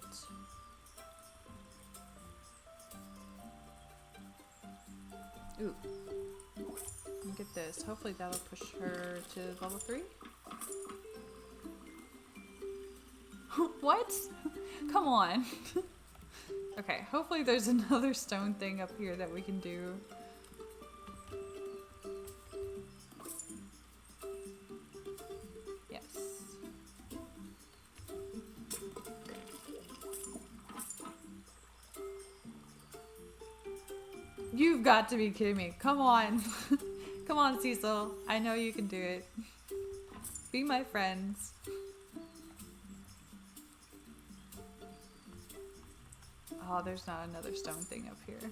Speaker 1: Ooh. Get this. Hopefully that'll push her to level 3. What? Come on. Okay, hopefully there's another stone thing up here that we can do. Yes. You've got to be kidding me. Come on. Come on, Cecil. I know you can do it. Be my friends. Oh, there's not another stone thing up here.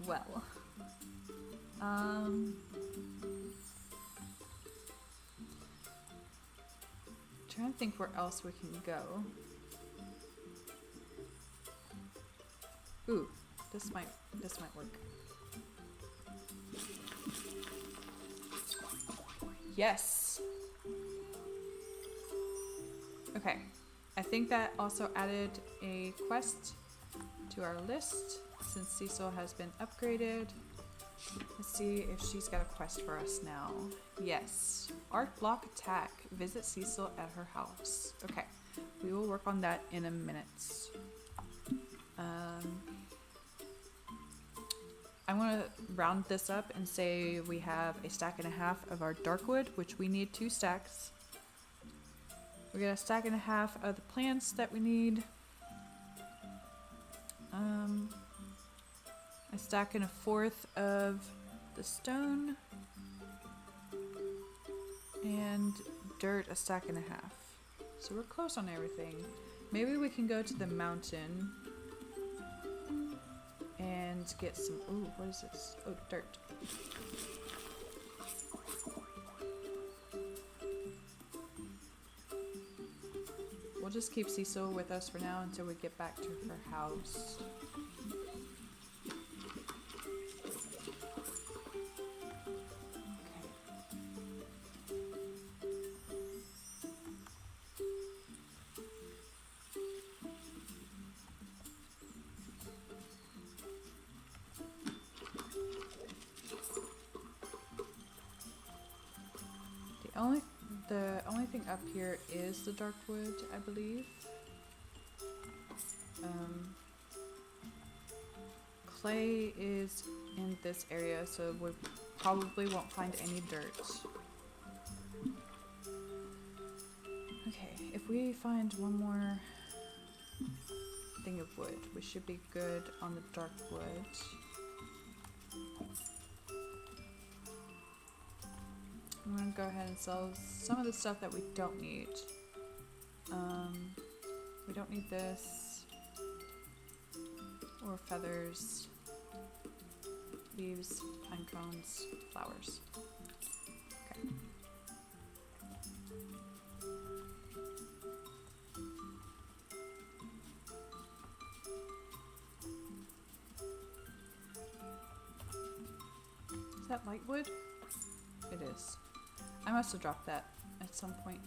Speaker 1: Well. Trying to think where else we can go. Ooh, this might work. Yes. Okay. I think that also added a quest to our list since Cecil has been upgraded. Let's see if she's got a quest for us now. Yes. Arc Block Attack. Visit Cecil at her house. Okay. We will work on that in a minute. I want to round this up and say we have a stack and a half of our Darkwood, which we need 2 stacks. We got a stack and a half of the plants that we need. A stack and a fourth of the stone. And dirt, a stack and a half. So we're close on everything. Maybe we can go to the mountain and get some, ooh, what is this? Oh, dirt. We'll just keep Cecil with us for now until we get back to her house. The only thing up here is the Darkwood, I believe. Clay is in this area, so we probably won't find any dirt. Okay, if we find one more thing of wood, we should be good on the Darkwood. I'm gonna go ahead and sell some of the stuff that we don't need. We don't need this, or feathers, leaves, pine cones, flowers. Okay. Is that lightwood? It is. I must have dropped that at some point.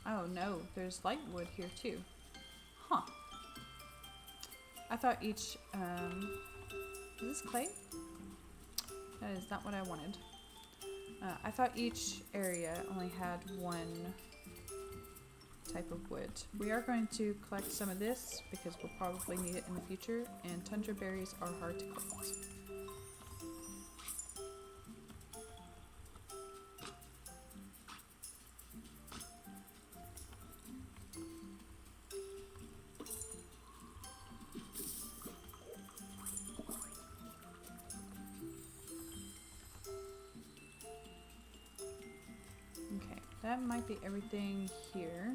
Speaker 1: Oh no, there's light wood here too. Huh. I thought each, is this clay? That is not what I wanted. I thought each area only had one type of wood. We are going to collect some of this because we'll probably need it in the future, and tundra berries are hard to collect. Okay, that might be everything here.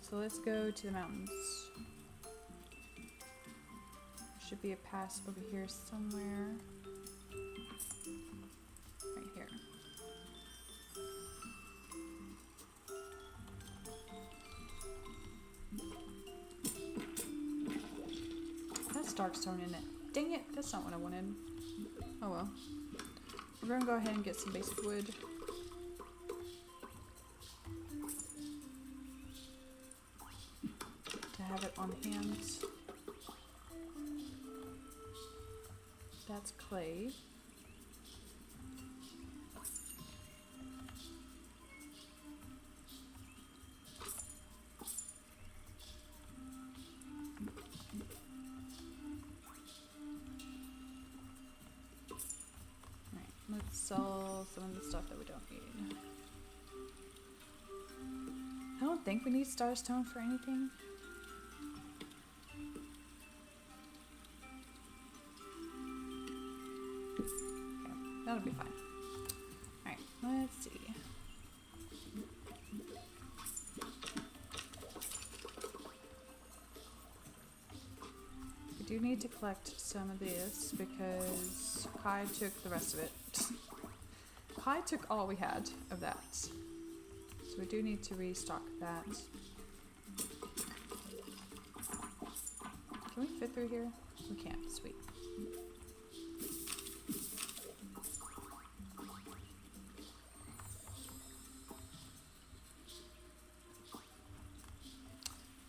Speaker 1: So let's go to the mountains. Should be a pass over here somewhere. dark stone in it. Dang it, that's not what I wanted. Oh well. We're gonna go ahead and get some basic wood. To have it on hand. That's clay. Let's sell some of the stuff that we don't need. I don't think we need starstone for anything. Okay, that'll be fine. Alright, let's see. We do need to collect some of this because Kai took the rest of it. Kai took all we had of that. So we do need to restock that. Can we fit through here? We can't. Sweet.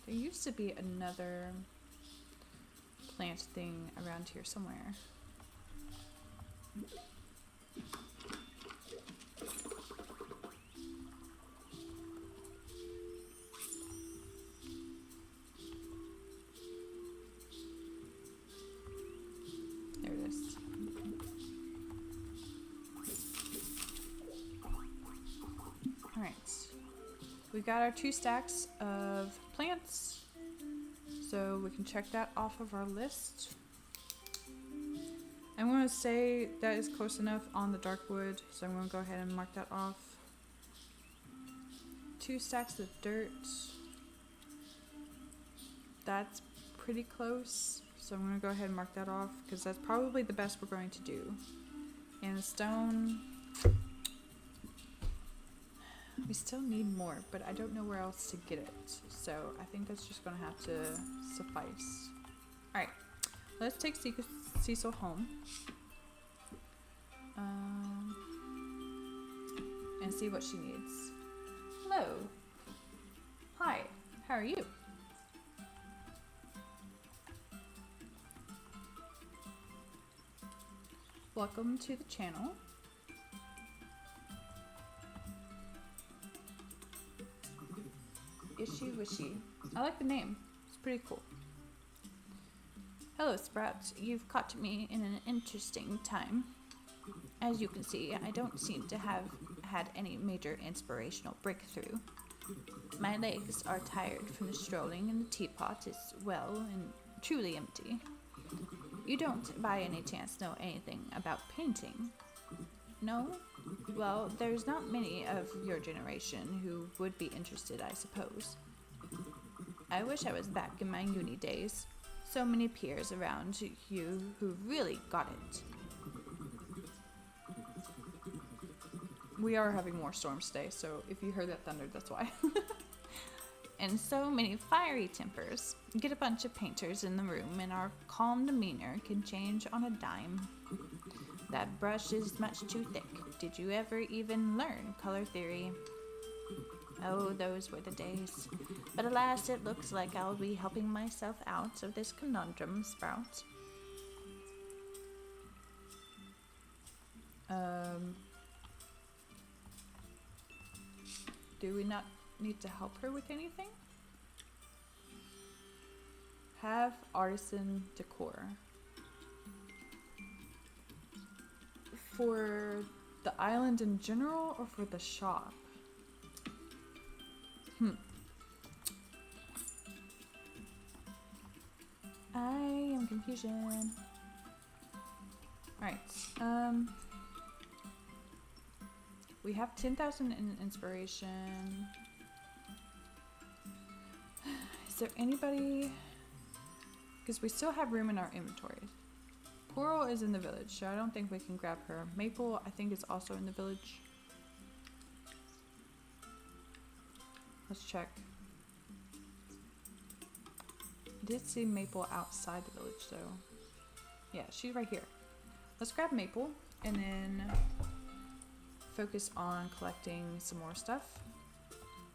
Speaker 1: There used to be another plant thing around here somewhere. There it is. All right, we got our 2 stacks of plants, so we can check that off of our list. I'm going to say that is close enough on the dark wood, so I'm going to go ahead and mark that off. 2 stacks of dirt. That's pretty close, so I'm going to go ahead and mark that off because that's probably the best we're going to do. And stone, we still need more, but I don't know where else to get it, so I think that's just going to have to suffice. Alright, let's take Cecil home and see what she needs. Hello. Hi, how are you? Welcome to the channel. Ishy Wishy. I like the name. It's pretty cool. Hello, Sprout. You've caught me in an interesting time. As you can see, I don't seem to have had any major inspirational breakthrough. My legs are tired from the strolling, and the teapot is, well, and truly empty. You don't, by any chance, know anything about painting? No? Well, there's not many of your generation who would be interested, I suppose. I wish I was back in my uni days. So many peers around you who really got it. We are having more storms today, so if you heard that thunder, that's why. And so many fiery tempers. Get a bunch of painters in the room and our calm demeanor can change on a dime. That brush is much too thick. Did you ever even learn color theory? Oh, those were the days. But alas, it looks like I'll be helping myself out of this conundrum, Sprout. Do we not need to help her with anything? Have artisan decor. For the island in general or for the shop? I am confusion. Alright, we have 10,000 in inspiration. Is there anybody? Because we still have room in our inventory. Coral is in the village, so I don't think we can grab her. Maple, I think, is also in the village. Let's check. Did see Maple outside the village though. Yeah, she's right here. Let's grab Maple and then focus on collecting some more stuff.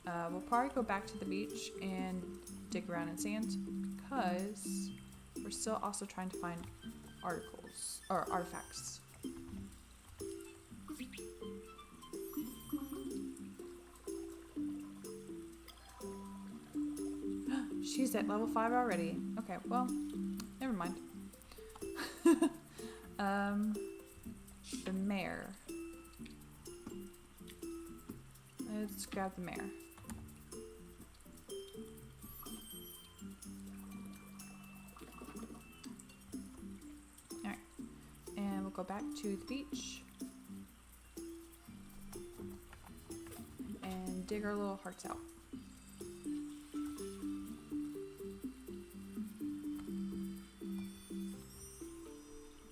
Speaker 1: We'll probably go back to the beach and dig around in sand because we're still also trying to find articles or artifacts. She's at level 5 already. Okay, well, never mind. The mare. Let's grab the mare. Alright. And we'll go back to the beach. And dig our little hearts out.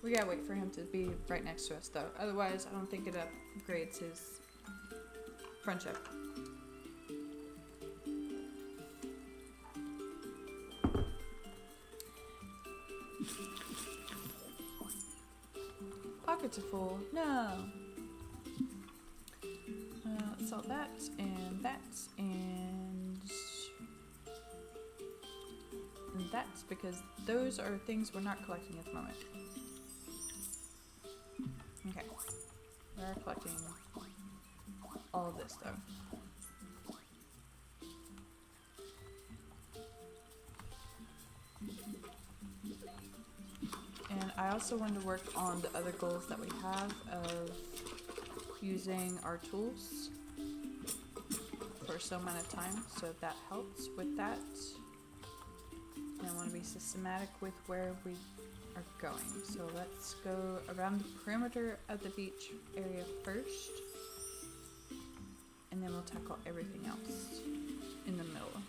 Speaker 1: We gotta wait for him to be right next to us though. Otherwise, I don't think it upgrades his friendship. Pockets are full. No. Let's sell that and that and that's because those are things we're not collecting at the moment. Okay, we're collecting all of this though. And I also want to work on the other goals that we have of using our tools for so amount of time, so that helps with that. And I want to be systematic with where we are going. So let's go around the perimeter of the beach area first, and then we'll tackle everything else in the middle.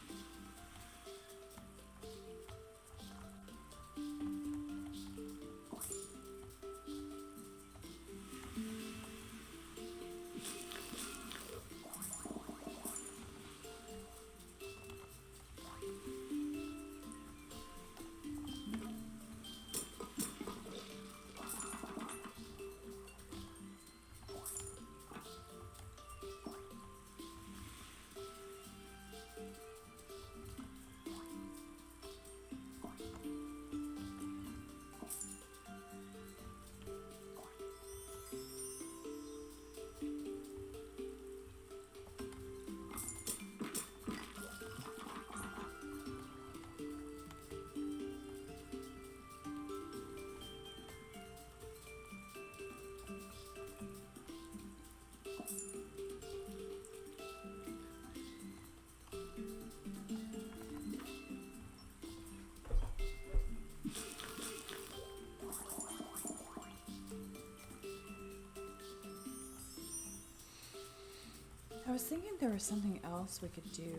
Speaker 1: I was thinking there was something else we could do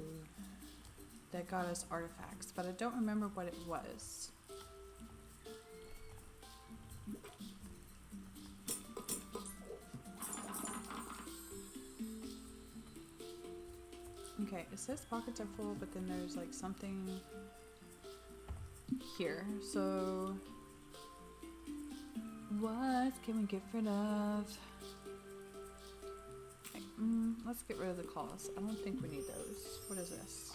Speaker 1: that got us artifacts, but I don't remember what it was. Okay, it says pockets are full, but then there's like something here. So what can we get rid of? Let's get rid of the claws. I don't think we need those. What is this?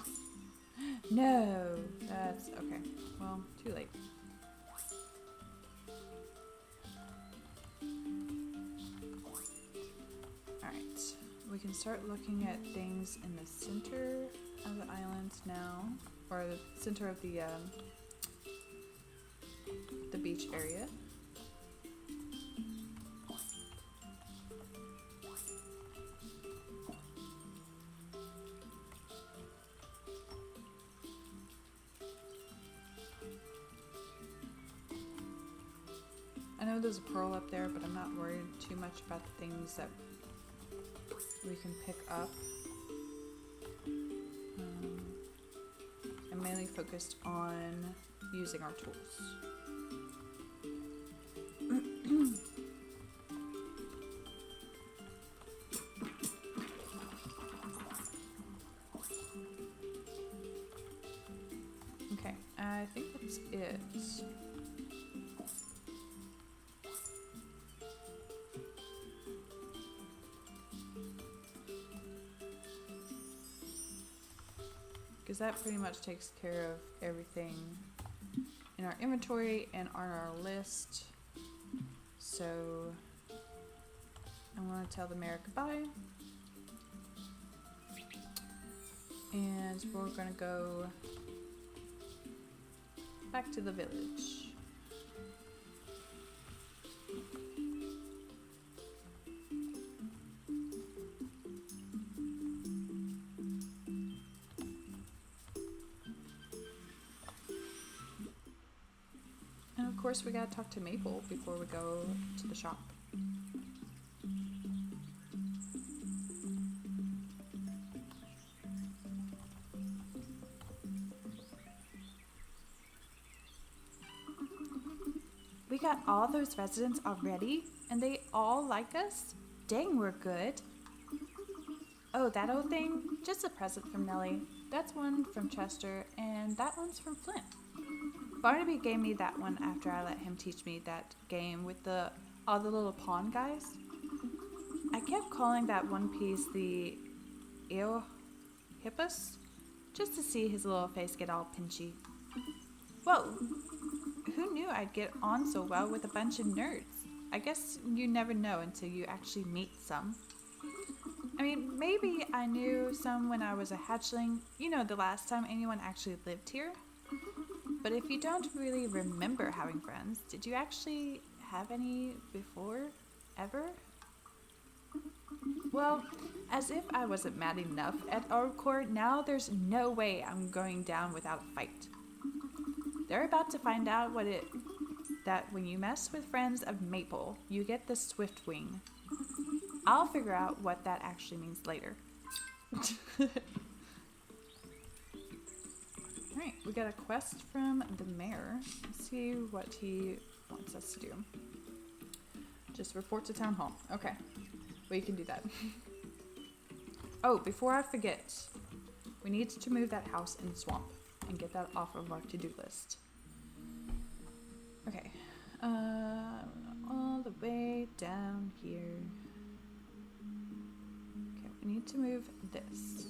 Speaker 1: No, that's okay. Well, too late. Alright, we can start looking at things in the center of the island now, or the center of the beach area. I know there's a pearl up there, but I'm not worried too much about the things that we can pick up. I'm mainly focused on using our tools. Okay, I I think that's it. Because that pretty much takes care of everything in our inventory and on our list. So I'm going to tell the mayor goodbye. And we're going to go back to the village. And of course we gotta talk to Maple before we go to the shop. We got all those residents already, and they all like us? Dang, we're good. Oh, that old thing? Just a present from Nellie. That's one from Chester, and that one's from Flint. Barnaby gave me that one after I let him teach me that game with all the little pawn guys. I kept calling that one piece the Eohippus, just to see his little face get all pinchy. Whoa! Who knew I'd get on so well with a bunch of nerds? I guess you never know until you actually meet some. I mean, maybe I knew some when I was a hatchling, you know, the last time anyone actually lived here. But if you don't really remember having friends, did you actually have any before, ever? Well, as if I wasn't mad enough at Orcor, now there's no way I'm going down without a fight. They're about to find out that when you mess with friends of Maple, you get the Swift Wing. I'll figure out what that actually means later. Alright, we got a quest from the mayor. Let's see what he wants us to do. Just report to town hall. Okay, we can do that. Oh, before I forget, we need to move that house in the swamp and get that off of our to-do list. Okay, all the way down here. Okay, we need to move this.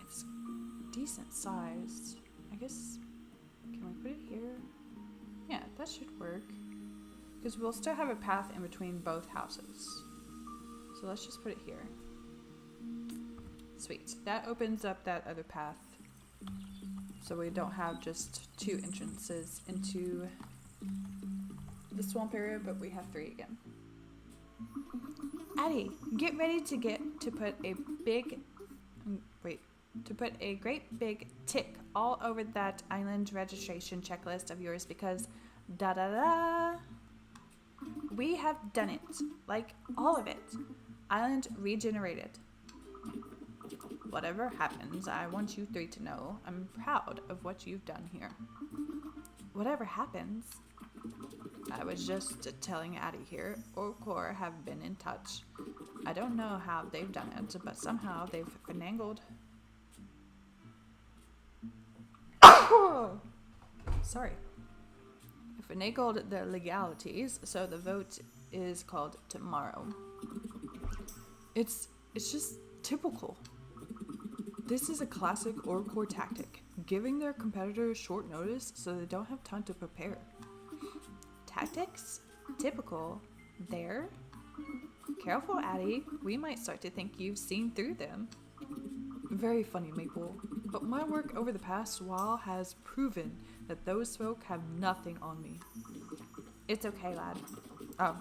Speaker 1: It's decent sized. I guess, can we put it here? Yeah, that should work. Because we'll still have a path in between both houses. So let's just put it here. Sweet. That opens up that other path. So we don't have just 2 entrances into the swamp area, but we have 3 again. Addie, get ready to put a great big tick all over that island registration checklist of yours because da-da-da, we have done it. Like, all of it. Island regenerated. Whatever happens, I want you 3 to know I'm proud of what you've done here. Whatever happens? I was just telling Addie here, Orcor have been in touch. I don't know how they've done it, but somehow they've finagled. Sorry. Finagled the legalities, so the vote is called tomorrow. It's just typical. This is a classic Orcor tactic, giving their competitors short notice so they don't have time to prepare. Tactics? Typical. There? Careful, Addie. We might start to think you've seen through them. Very funny, Maple. But my work over the past while has proven that those folk have nothing on me. It's okay, lad. Oh,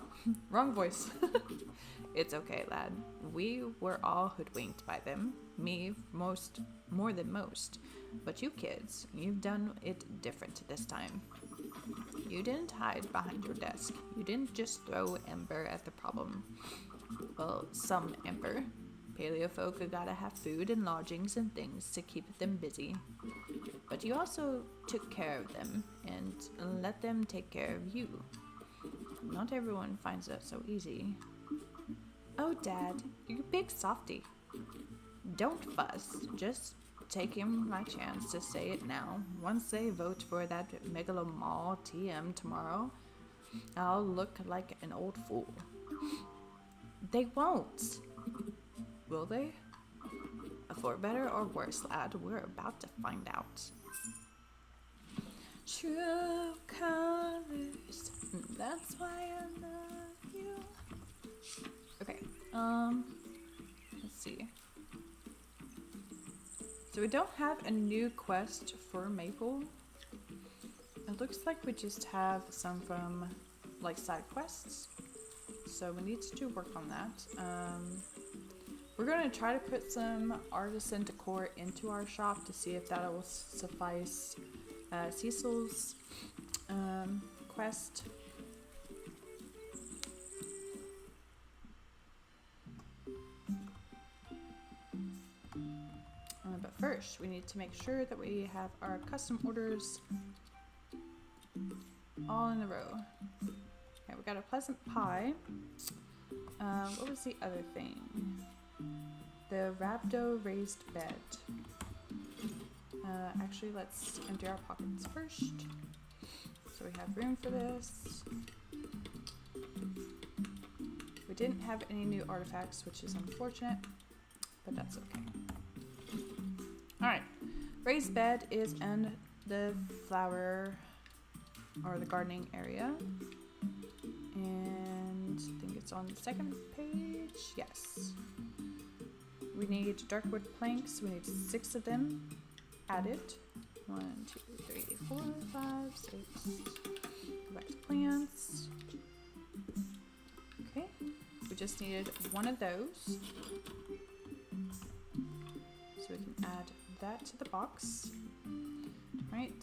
Speaker 1: wrong voice. It's okay, lad. We were all hoodwinked by them. Me, more than most. But you kids, you've done it different this time. You didn't hide behind your desk. You didn't just throw ember at the problem. Well, some ember. Paleofolk gotta have food and lodgings and things to keep them busy. But you also took care of them and let them take care of you. Not everyone finds that so easy. Oh, Dad, you big softy. Don't fuss. Just taking my chance to say it now. Once they vote for that Megalomall TM tomorrow, I'll look like an old fool. They won't. Will they? For better or worse, lad, we're about to find out. True colors. That's why I love you. Okay. Let's see. So we don't have a new quest for Maple. It looks like we just have some from like side quests. So we need to work on that. We're gonna try to put some artisan decor into our shop to see if that will suffice Cecil's quest. But first, we need to make sure that we have our custom orders all in a row. Okay, we got a pleasant pie. What was the other thing? The rhabdo raised bed. Actually, let's empty our pockets first. So we have room for this. We didn't have any new artifacts, which is unfortunate, but that's okay. Alright, raised bed is in the flower or the gardening area. And I think it's on the second page. Yes. We need darkwood planks. We need 6 of them added. 1, 2, 3, 4, 5, 6. Go back to plants. Okay. We just needed 1 of those. So we can add that to the box. Right.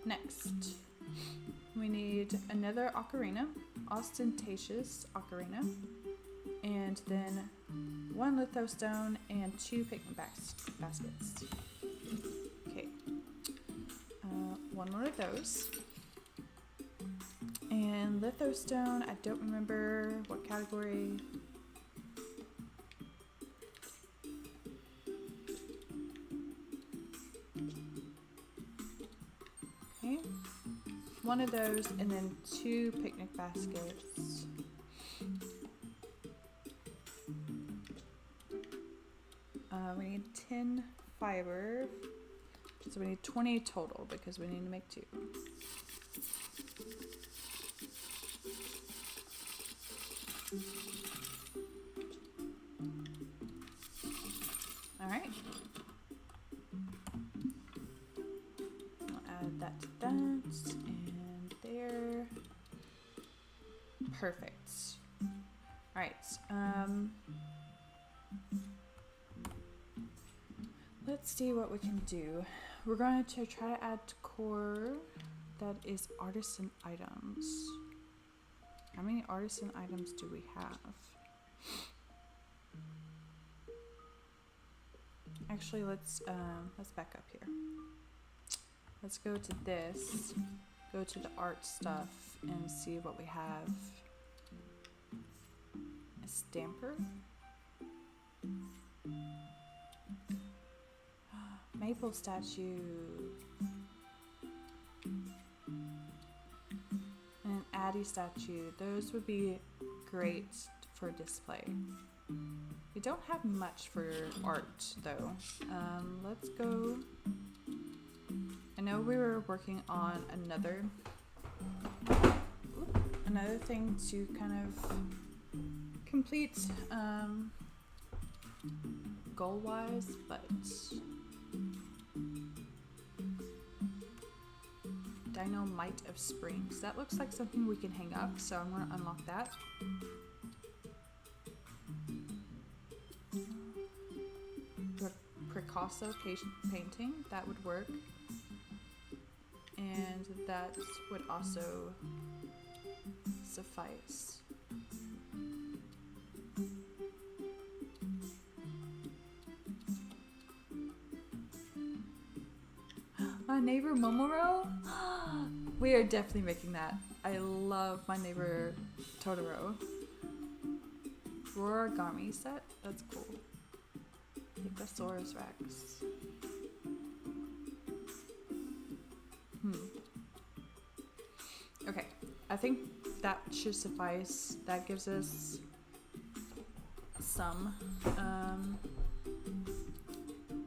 Speaker 1: Next, we need another ocarina, ostentatious ocarina, and then 1 lithostone and 2 picnic baskets. Okay, 1 more of those. And lithostone, I don't remember what category. Okay, 1 of those, and then 2 picnic baskets. We need 10 fiber, so we need 20 total because we need to make 2. All right. I'll add that to that and there. Perfect. All right. Let's see what we can do. We're going to try to add decor that is artisan items. How many artisan items do we have? Actually, let's back up here. Let's go to this, go to the art stuff and see what we have. A stamper. Maple statue. And an Addie statue. Those would be great for display. We don't have much for art though. Let's go. I know we were working on another thing to kind of complete goal wise, but Dynamite of Springs. That looks like something we can hang up, so I'm going to unlock that. Picasso painting, that would work. And that would also suffice. My neighbor Momoro? We are definitely making that. I love love My Neighbor Totoro. Origami set? That's cool. Hipposaurus Rex. Okay, I think that should suffice. That gives us some.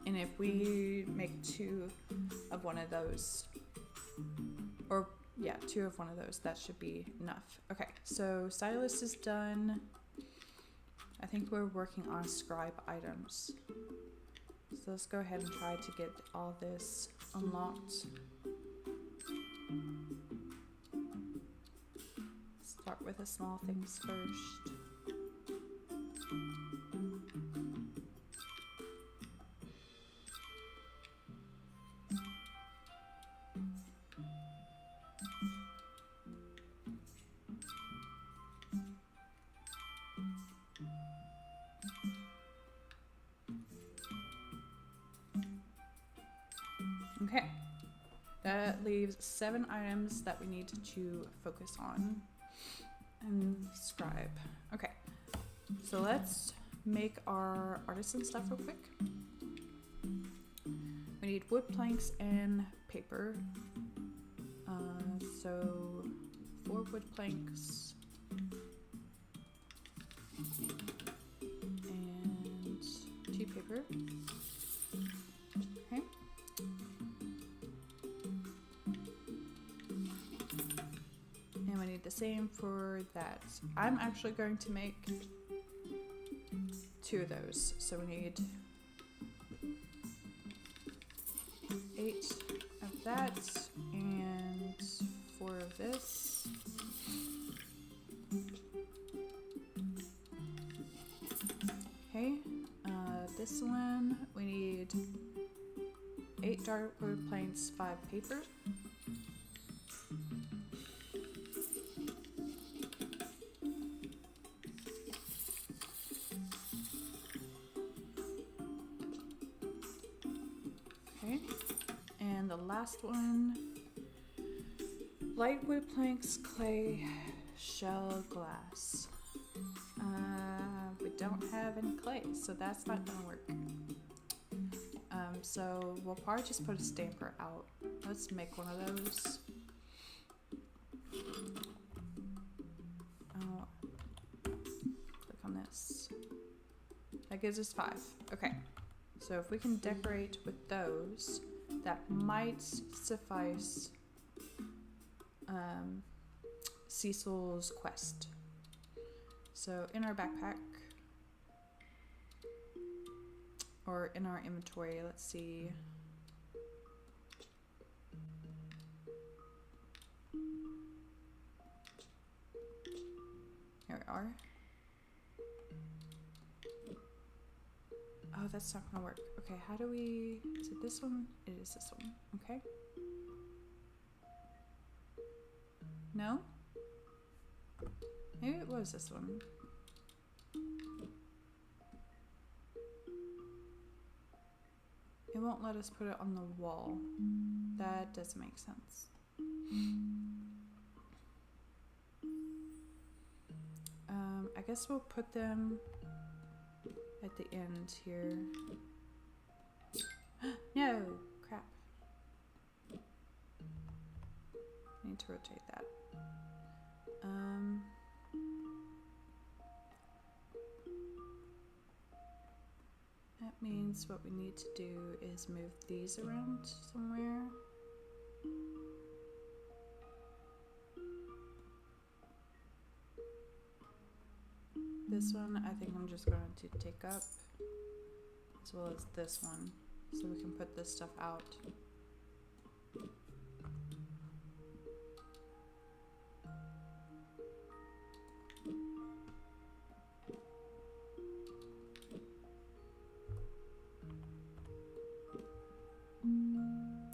Speaker 1: And if we make 2 of one of those, or yeah, 2 of one of those, that should be enough. Okay, so stylist is done. I think we're working on scribe items. So let's go ahead and try to get all this unlocked. Start with the small things first. Okay, that leaves 7 items that we need to focus on and scribe. Okay, so let's make our artisan stuff real quick. We need wood planks and paper. So 4 wood planks and 2 paper. Okay. And we need the same for that. I'm actually going to make 2 of those. So we need 8 of that and 4 of this. Okay, this one we need 8 dark wood planks, 5 paper. Okay, and the last one, light wood planks, clay, shell, glass. We don't have any clay, so that's not gonna work. So we'll probably just put a stamper out. Let's make one of those. Click on this. That gives us 5. Okay, so if we can decorate with those, that might suffice Cecil's quest. So in our backpack, or in our inventory, let's see. Here we are. Oh, that's not gonna work. Okay, how do we, is it this one? It is this one, okay. No? Maybe it was this one. It won't let us put it on the wall. That doesn't make sense. I guess we'll put them at the end here. No! Crap. I need to rotate that. That means what we need to do is move these around somewhere. This one I think I'm just going to take up, as well as this one, so we can put this stuff out.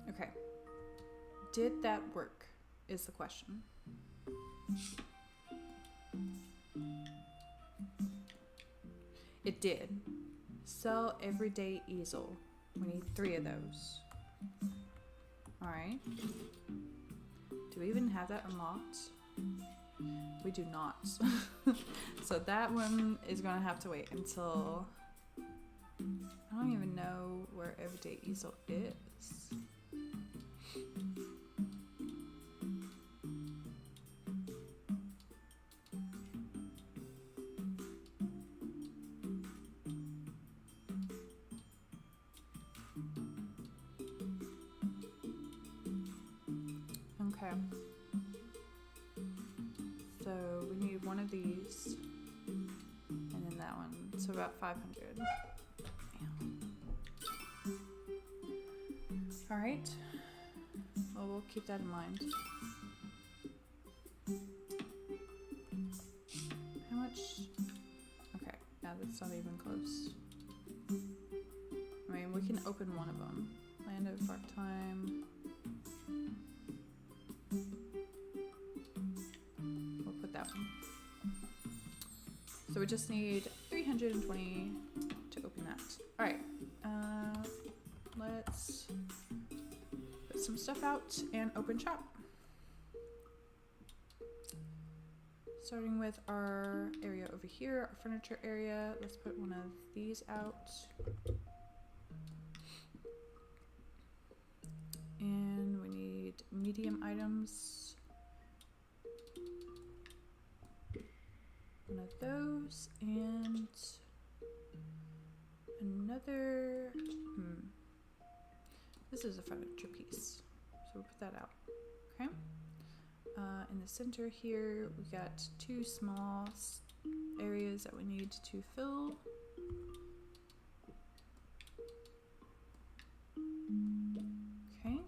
Speaker 1: Okay. Did that work is the question. It did. Sell everyday easel. We need 3 of those. Alright. Do we even have that unlocked? We do not. So that one is gonna have to wait until, I don't even know where Everyday Easel is. Okay. So we need one of these, and then that one. So about 500. All right. Well, we'll keep that in mind. How much? Okay, yeah, that's not even close. I mean, we can open one of them. Land of Dark Time. We'll put that one. So we just need 320 to open that. All right. Let's put some stuff out and open shop. Starting with our area over here, our furniture area. Let's put one of these out. And we need medium items. One of those and another. This is a furniture piece, so we'll put that out. Okay. In the center here, we got two small areas that we need to fill. Okay.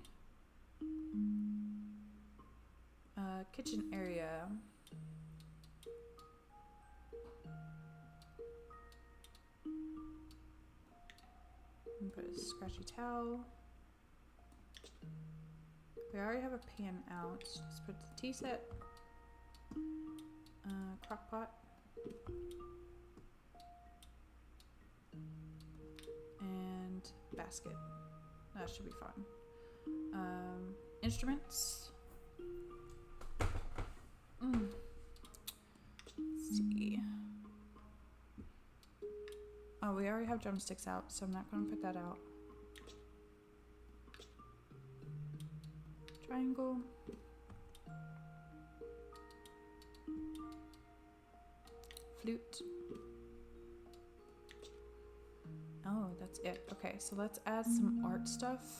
Speaker 1: Kitchen area. And put a scratchy towel. We already have a pan out. Let's put the tea set, crock pot, and basket. That should be fun. Instruments. Let's see. Oh, we already have drumsticks out, so I'm not going to put that out. Triangle. Flute. Oh, that's it. Okay, so let's add some art stuff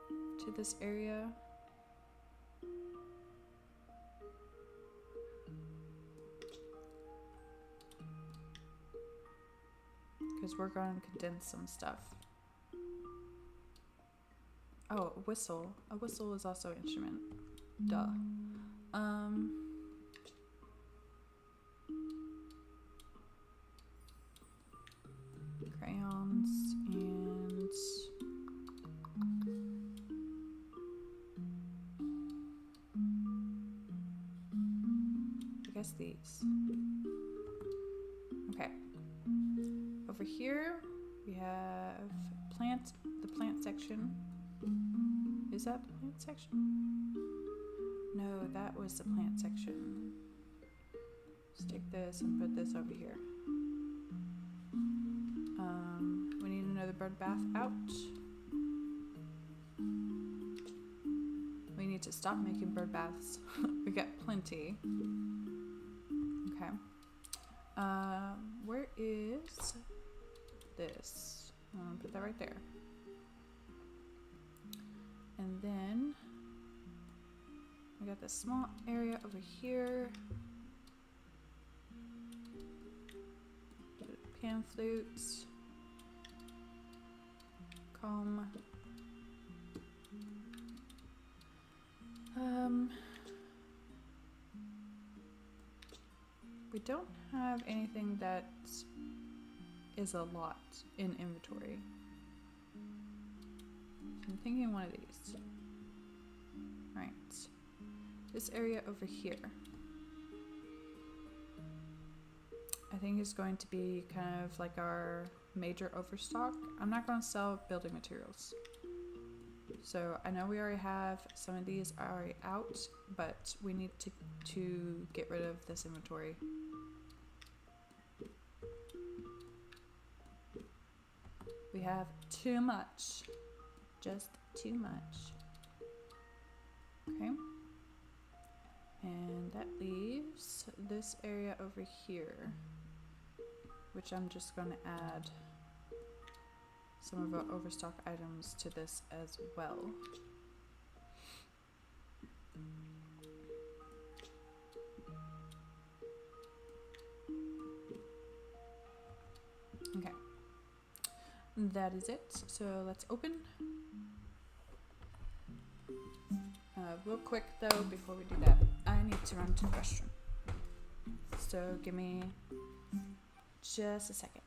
Speaker 1: to this area. Because we're going to condense some stuff. Oh, a whistle. A whistle is also an instrument. Duh. Crayons and I guess these. Okay. Over here we have the plant section. Is that the plant section? No, that was the plant section. Let's take this and put this over here. We need another bird bath out. We need to stop making bird baths. We got plenty. Okay. Where is this? I'm gonna put that right there. And then we got this small area over here. Pan flutes. Comb. We don't have anything that is a lot in inventory. I'm thinking one of these. Right. This area over here, I think is going to be kind of like our major overstock. I'm not going to sell building materials. So I know we already have some of these already out, but we need to get rid of this inventory. We have too much. Just too much. Okay. And that leaves this area over here, which I'm just going to add some of our overstock items to this as well. Okay. That is it. So let's open. Real quick though, before we do that, I need to run to the restroom. So give me just a second.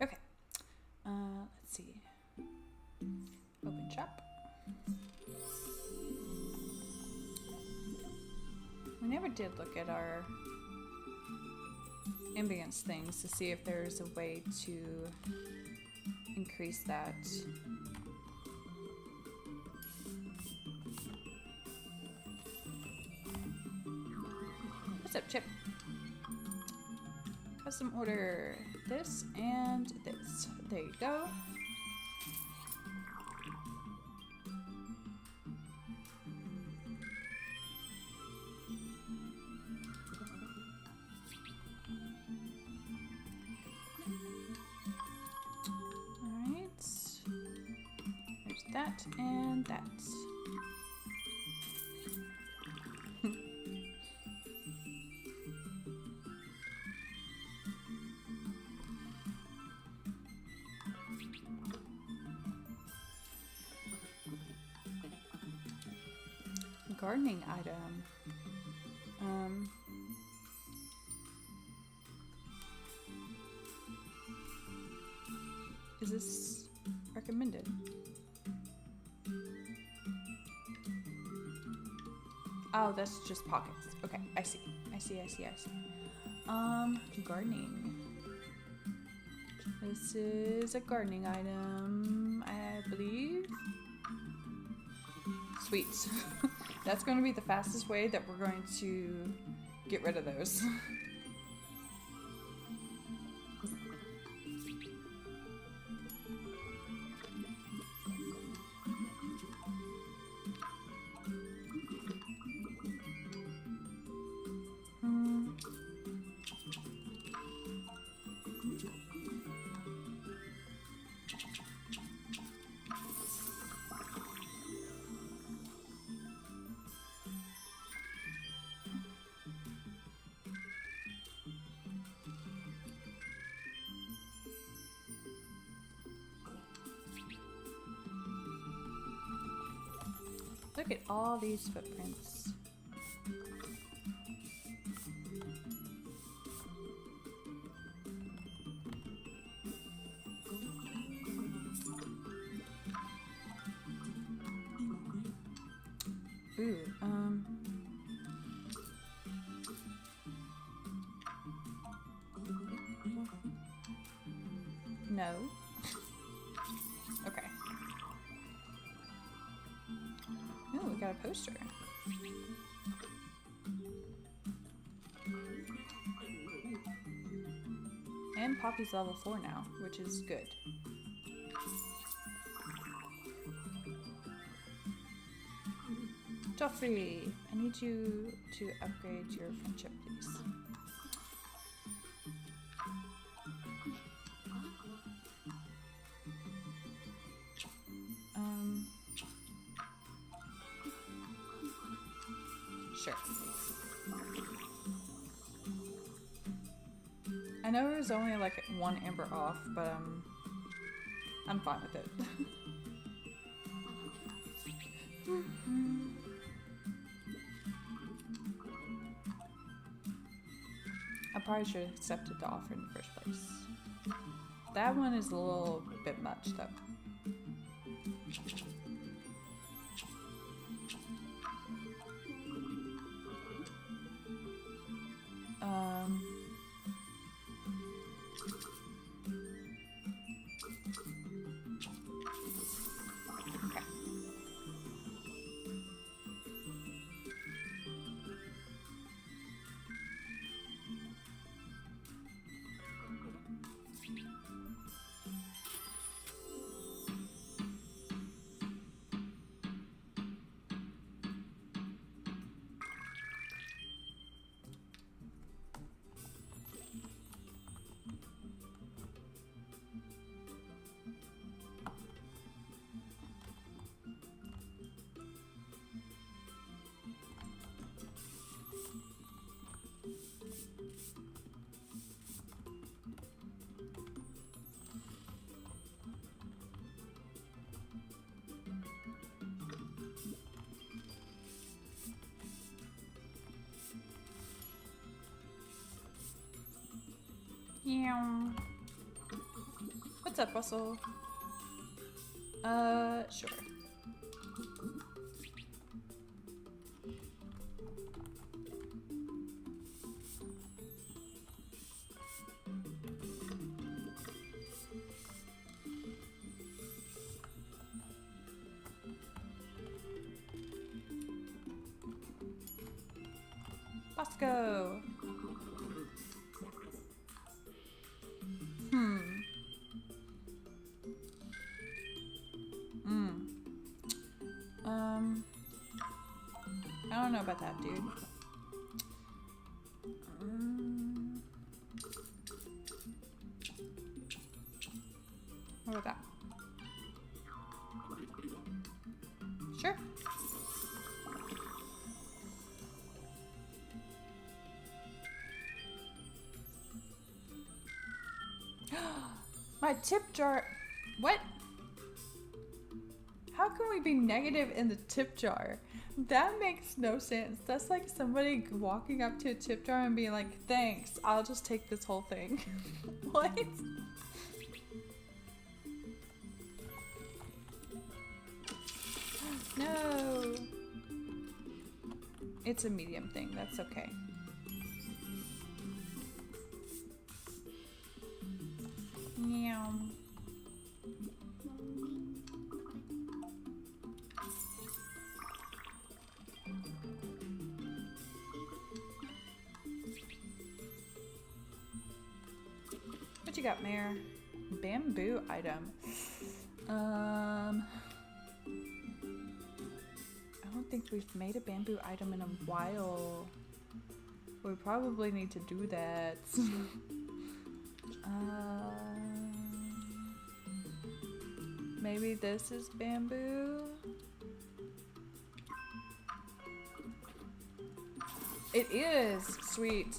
Speaker 1: Okay. Let's see. Open shop. We never did look at our ambience things to see if there's a way to increase that. What's up, Chip? Custom order this and this. There you go. Alright. There's that and that. Gardening item. Is this recommended? Oh, that's just pockets. Okay, I see. Gardening. This is a gardening item, I believe. Sweet. That's going to be the fastest way that we're going to get rid of those. Look at all these footprints. Ooh, no. Okay. Oh, we got a poster. And Poppy's level 4 now, which is good. Joffrey, I need you to upgrade your friendship, please. Sure. I know it was only like 1 amber off, but I'm fine with it. I probably should have accepted the offer in the first place. That one is a little bit much though. Okay. Yeah. What's up, Russell? Sure. Bosco. I don't know about that, dude. What about that? Sure. My tip jar. What? How can we be negative in the tip jar? That makes no sense. That's like somebody walking up to a tip jar and being like, thanks, I'll just take this whole thing. What? No. It's a medium thing. That's okay. Meow. What you got, Mare? Bamboo item. I don't think we've made a bamboo item in a while. We probably need to do that. Maybe this is bamboo? It is! Sweet.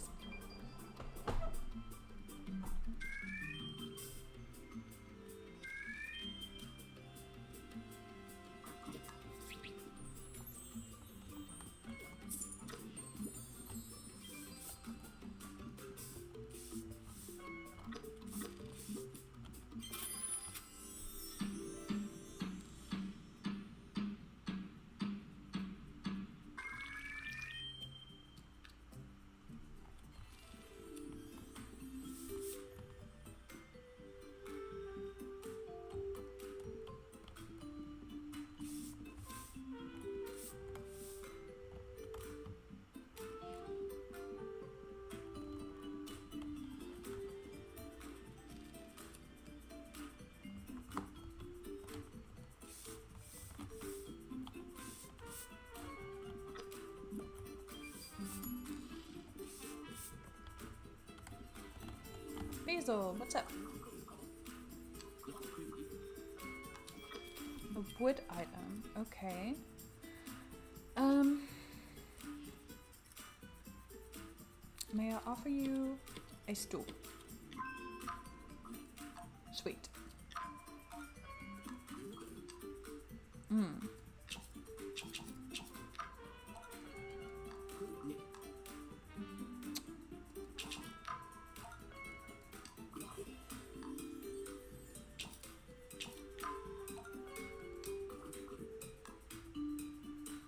Speaker 1: Hazel, what's up? A wood item, okay. May I offer you a stool? Sweet.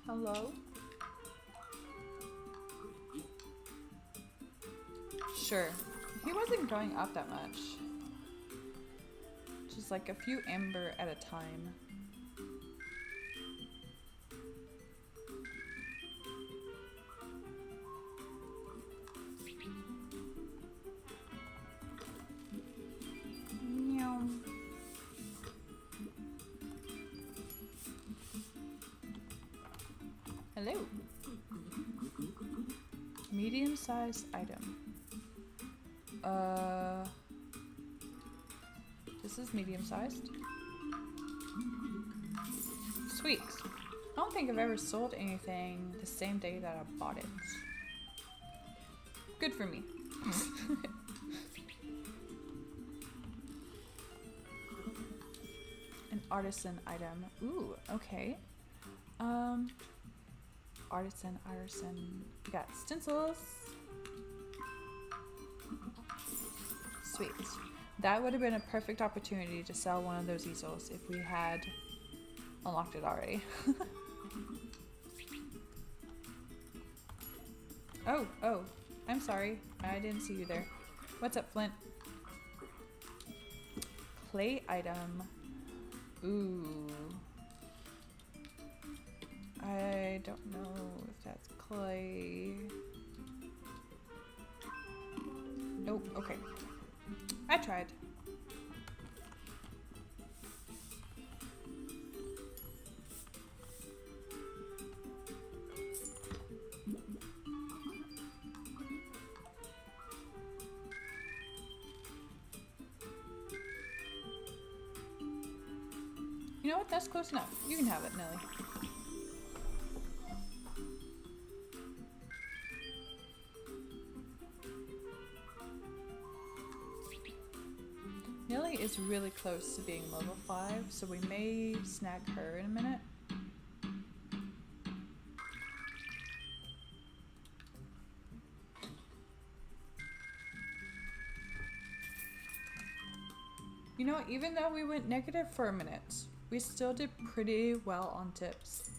Speaker 1: Hello? Sure. He wasn't going up that much. Just like a few amber at a time. Meow. Hello. Medium-sized item. This is medium-sized. Sweet. I don't think I've ever sold anything the same day that I bought it. Good for me. An artisan item. Ooh, okay. Artisan. We got stencils. Sweet. That would have been a perfect opportunity to sell one of those easels if we had unlocked it already. Oh, I'm sorry. I didn't see you there. What's up, Flint? Clay item. Ooh. I don't know if that's clay. Nope, okay. I tried. You know what? That's close enough. You can have it, Nelly. Nelly is really close to being level 5, so we may snag her in a minute. You know, even though we went negative for a minute, we still did pretty well on tips.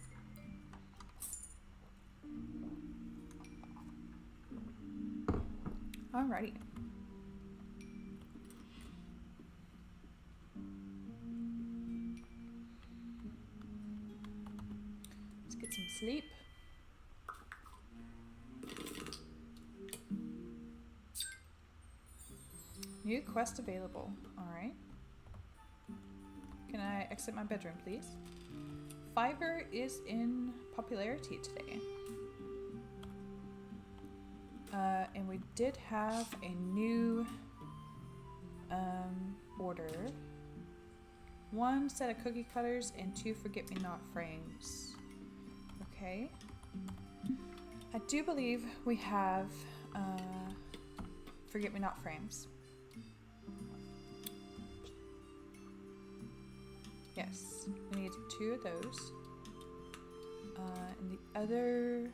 Speaker 1: Alrighty. Let's get some sleep. New quest available. Alright. Can I exit my bedroom, please? Fiverr is in popularity today. And we did have a new order. 1 set of cookie cutters and 2 forget-me-not frames. Okay. I do believe we have forget-me-not frames. Yes, we need 2 of those. And the other,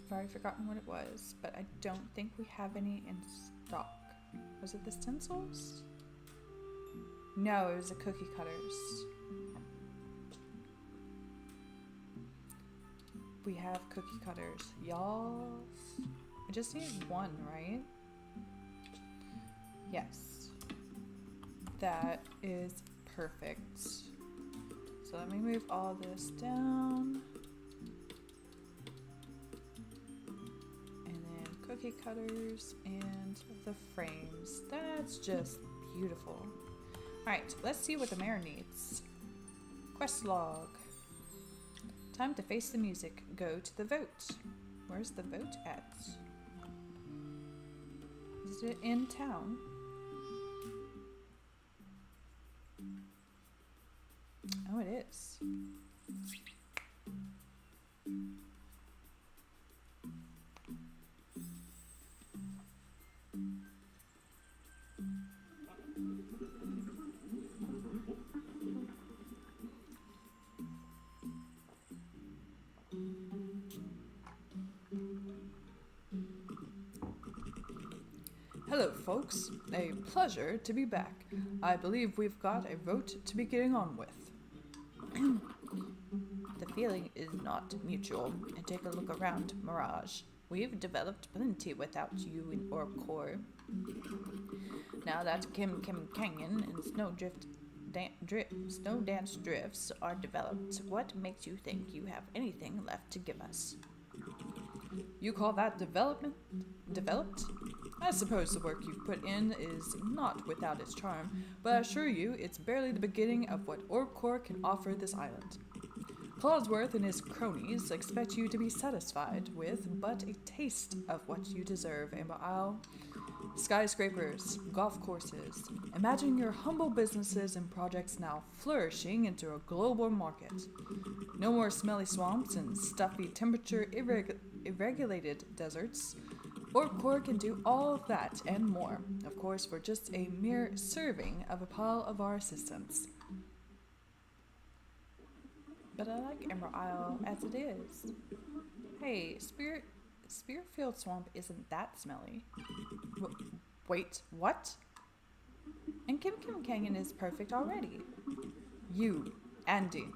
Speaker 1: I've already forgotten what it was, but I don't think we have any in stock. Was it the stencils? No, it was the cookie cutters. We have cookie cutters. Y'all, I just need 1, right? Yes. That is perfect. So let me move all this down. And then cookie cutters and the frames. That's just beautiful. Alright, let's see what the mayor needs. Quest log. Time to face the music. Go to the vote. Where's the vote at? Is it in town? Oh, it is. Hello, folks. A pleasure to be back. I believe we've got a vote to be getting on with. The feeling is not mutual. And take a look around, Mirage. We've developed plenty without you in Orb Core. Now that Kim Canyon and Snow Dance Drifts are developed, what makes you think you have anything left to give us? You call that development? Developed? I suppose the work you've put in is not without its charm, but I assure you it's barely the beginning of what Orb Core can offer this island. Clawsworth and his cronies expect you to be satisfied with but a taste of what you deserve, Amber Isle. Skyscrapers, golf courses. Imagine your humble businesses and projects now flourishing into a global market. No more smelly swamps and stuffy temperature irregulated deserts. Orb Core can do all of that and more, of course, for just a mere serving of a pile of our assistance. But I like Amber Isle as it is. Hey, Spearfield Swamp isn't that smelly. Wait, what? And Kim Canyon is perfect already. You, Andy,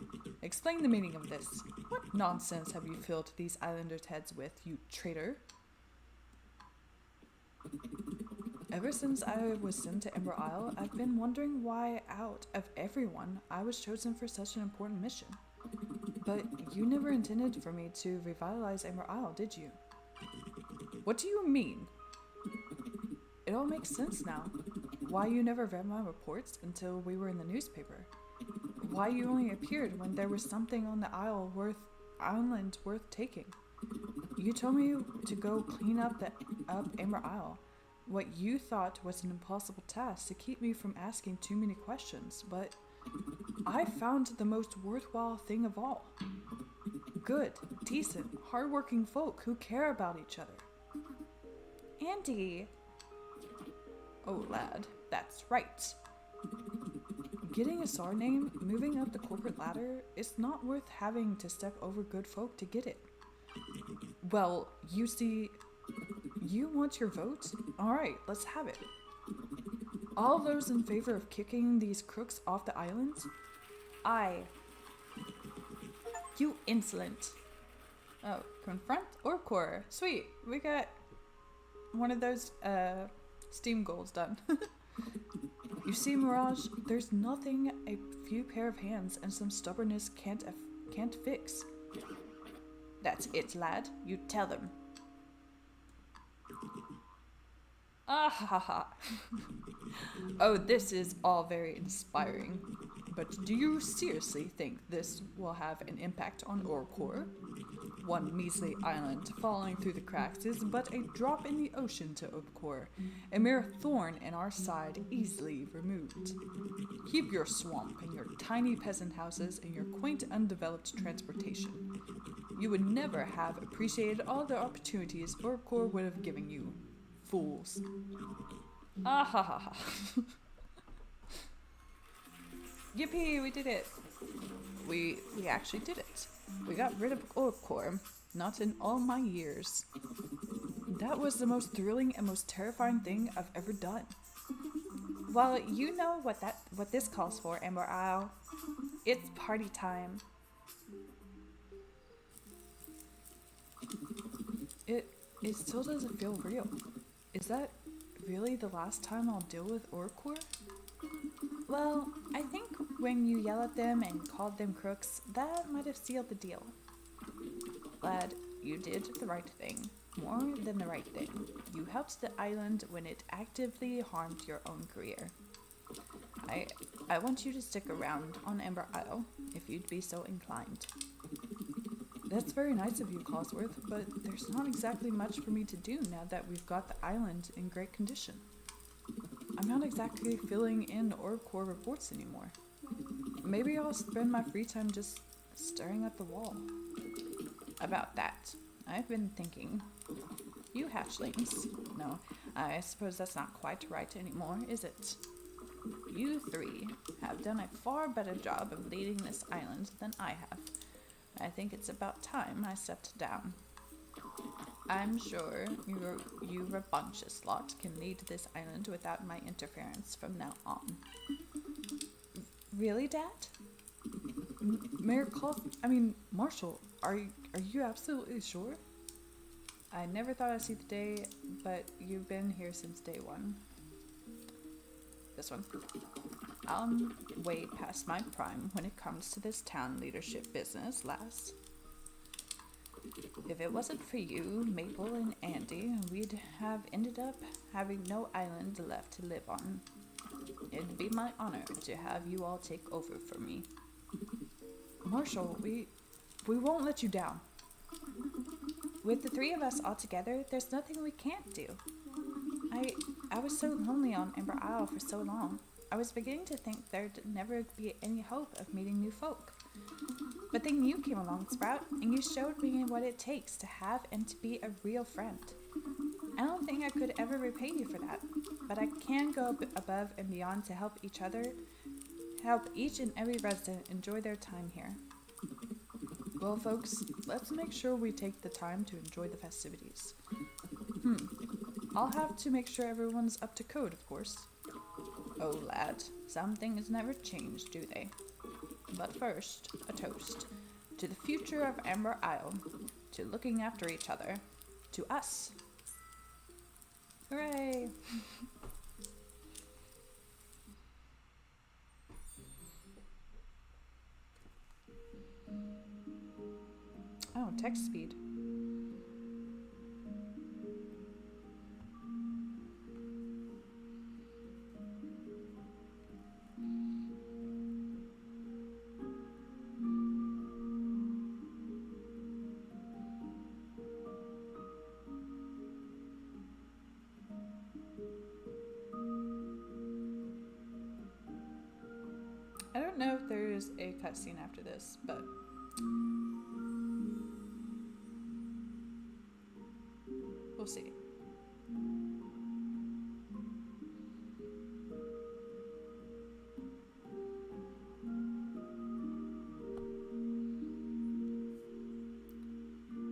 Speaker 1: explain the meaning of this. What nonsense have you filled these islanders' heads with, you traitor? Ever since I was sent to Amber Isle, I've been wondering why out of everyone I was chosen for such an important mission. But you never intended for me to revitalize Amber Isle, did you? What do you mean? It all makes sense now. Why you never read my reports until we were in the newspaper. Why you only appeared when there was something on the island worth taking. You told me to go clean up Amber Isle. What you thought was an impossible task to keep me from asking too many questions, but I found the most worthwhile thing of all. Good, decent, hardworking folk who care about each other. Andy! Oh, lad, that's right. Getting a SAR name, moving up the corporate ladder, it's not worth having to step over good folk to get it. Well, you see, you want your vote? Alright, let's have it. All those in favor of kicking these crooks off the island? Aye. You insolent. Oh, confront Orb Core. Sweet, we got one of those Steam goals done. You see, Mirage, there's nothing a few pair of hands and some stubbornness can't fix. That's it, lad. You tell them. Ah ha ha. Oh, this is all very inspiring. But do you seriously think this will have an impact on Orb Core? One measly island falling through the cracks is but a drop in the ocean to Orb Core, a mere thorn in our side easily removed. Keep your swamp and your tiny peasant houses and your quaint undeveloped transportation. You would never have appreciated all the opportunities Orb Core would have given you. Fools. Ah ha ha ha. Yippee, we did it. We actually did it. We got rid of Orb Core. Not in all my years. That was the most thrilling and most terrifying thing I've ever done. Well, you know what this calls for, Amber Isle. It's party time. It still doesn't feel real. Is that really the last time I'll deal with Orb Core? Well, I think when you yell at them and called them crooks, that might have sealed the deal. Lad, you did the right thing. More than the right thing. You helped the island when it actively harmed your own career. I want you to stick around on Amber Isle, if you'd be so inclined. That's very nice of you, Cosworth, but there's not exactly much for me to do now that we've got the island in great condition. I'm not exactly filling in Orb Core reports anymore. Maybe I'll spend my free time just staring at the wall. About that, I've been thinking. You hatchlings. No, I suppose that's not quite right anymore, is it? You three have done a far better job of leading this island than I have. I think it's about time I stepped down. I'm sure you rambunctious lot can lead this island without my interference from now on. Really, Dad? Marshall, are you absolutely sure? I never thought I'd see the day, but you've been here since day one. This one. I'm way past my prime when it comes to this town leadership business, lass. If it wasn't for you, Maple and Andy, we'd have ended up having no island left to live on. It'd be my honor to have you all take over for me. Marshall, we won't let you down. With the three of us all together, there's nothing we can't do. I was so lonely on Ember Isle for so long. I was beginning to think there'd never be any hope of meeting new folk. But then you came along, Sprout, and you showed me what it takes to have and to be a real friend. I don't think I could ever repay you for that, but I can go above and beyond to help each and every resident enjoy their time here. Well, folks, let's make sure we take the time to enjoy the festivities. I'll have to make sure everyone's up to code, of course. Oh, lad, some things never change, do they? But first, a toast. To the future of Amber Isle. To looking after each other. To us. Hooray! Oh, text speed. I don't know if there is a cutscene after this, but we'll see.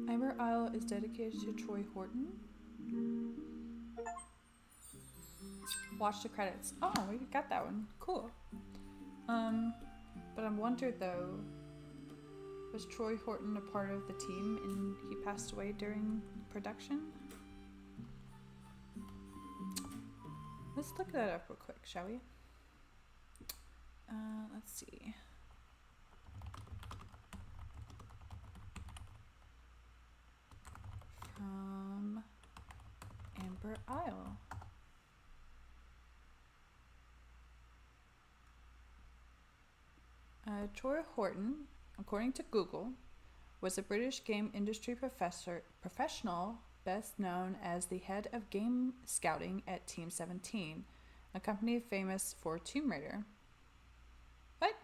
Speaker 1: Amber Isle is dedicated to Troy Horton. Watch the credits. Oh, we got that one. Cool. But I wondered though, was Troy Horton a part of the team and he passed away during production? Let's look that up real quick, shall we? Let's see. From Amber Isle. Troy Horton, according to Google, was a British game industry professional best known as the head of game scouting at Team 17, a company famous for Tomb Raider. What?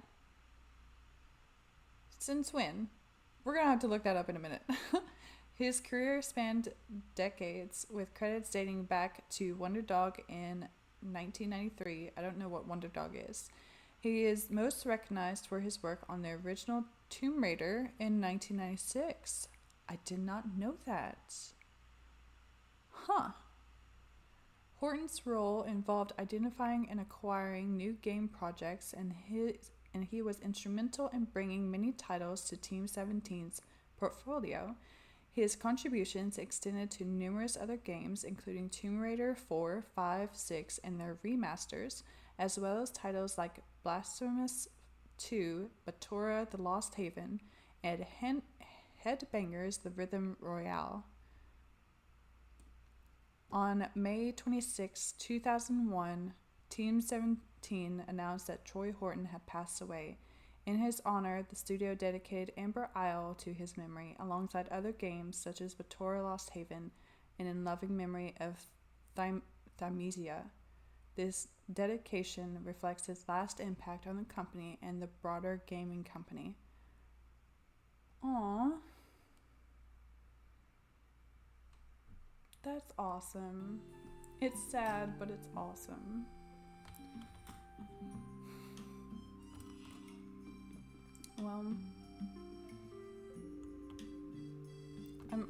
Speaker 1: Since when? We're gonna have to look that up in a minute. His career spanned decades, with credits dating back to Wonder Dog in 1993. I don't know what Wonder Dog is. He is most recognized for his work on the original Tomb Raider in 1996. I did not know that. Huh. Horton's role involved identifying and acquiring new game projects, and he was instrumental in bringing many titles to Team 17's portfolio. His contributions extended to numerous other games, including Tomb Raider 4, 5, 6, and their remasters, as well as titles like Blasphemous 2, Batora the Lost Haven, and Headbangers the Rhythm Royale. On May 26, 2001, Team 17 announced that Troy Horton had passed away. In his honor, the studio dedicated Amber Isle to his memory, alongside other games such as Batora Lost Haven and in loving memory of Thymesia. This dedication reflects his last impact on the company and the broader gaming company. Aww. That's awesome. It's sad, but it's awesome. Well,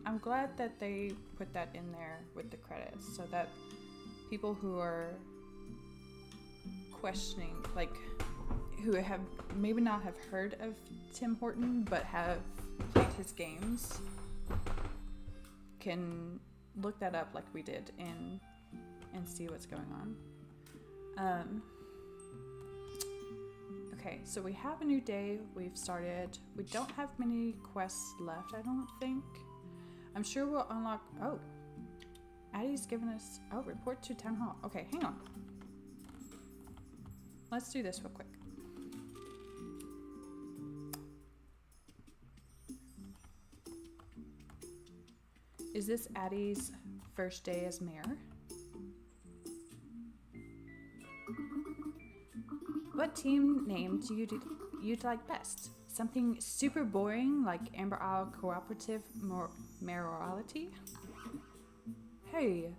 Speaker 1: I'm glad that they put that in there with the credits so that people who are questioning, like, who have maybe not have heard of Tim Horton but have played his games can look that up like we did and see what's going on. Okay, so we have a new day. We've started. We don't have many quests left, I don't think. I'm sure we'll unlock... Oh. Addie's given us... Oh, report to Town Hall. Okay, hang on. Let's do this real quick. Is this Addie's first day as mayor? What team name do you like best? Something super boring like Amber Isle Cooperative Mayoralty? Hey.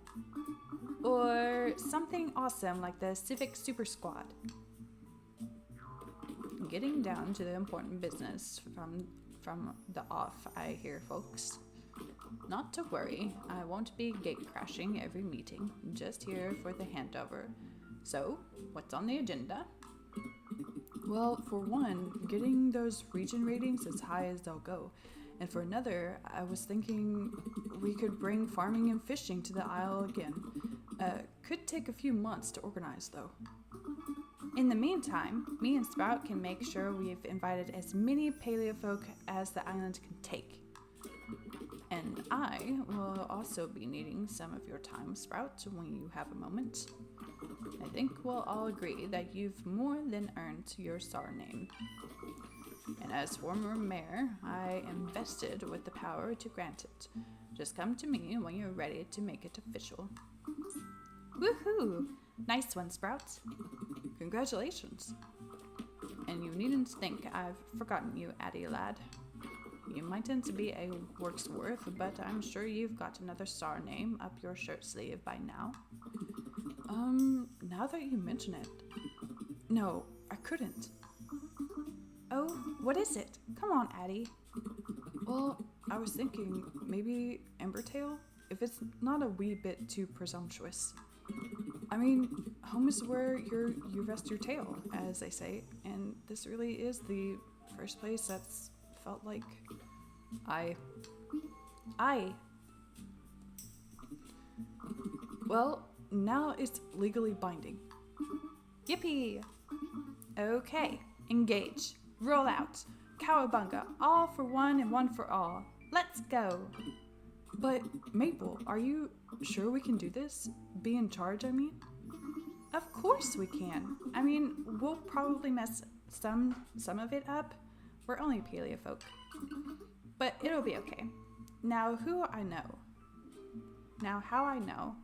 Speaker 1: Or something awesome like the Civic Super Squad? Getting down to the important business from the off, I hear, folks. Not to worry, I won't be gate crashing every meeting, just here for the handover. So, what's on the agenda? Well, for one, getting those region ratings as high as they'll go. And for another, I was thinking we could bring farming and fishing to the Isle again. Could take a few months to organize, though. In the meantime, me and Sprout can make sure we've invited as many paleofolk as the island can take. And I will also be needing some of your time, Sprout, when you have a moment. I think we'll all agree that you've more than earned your star name. And as former mayor, I am vested with the power to grant it. Just come to me when you're ready to make it official. Woohoo! Nice one, Sprout. Congratulations. And you needn't think I've forgotten you, Addie lad. You mightn't be a work's worth, but I'm sure you've got another star name up your shirt sleeve by now. Now that you mention it. No, I couldn't. Oh, what is it? Come on, Addie. Well, I was thinking maybe Embertail, if it's not a wee bit too presumptuous. I mean, home is where you rest your tail, as they say, and this really is the first place that's felt like Well, now it's legally binding. Yippee! Okay, engage. Roll out. Cowabunga. All for one and one for all. Let's go. But, Maple, are you sure we can do this? Be in charge, I mean? Of course we can. I mean, we'll probably mess some of it up. We're only paleofolk. But it'll be okay. Now, how I know?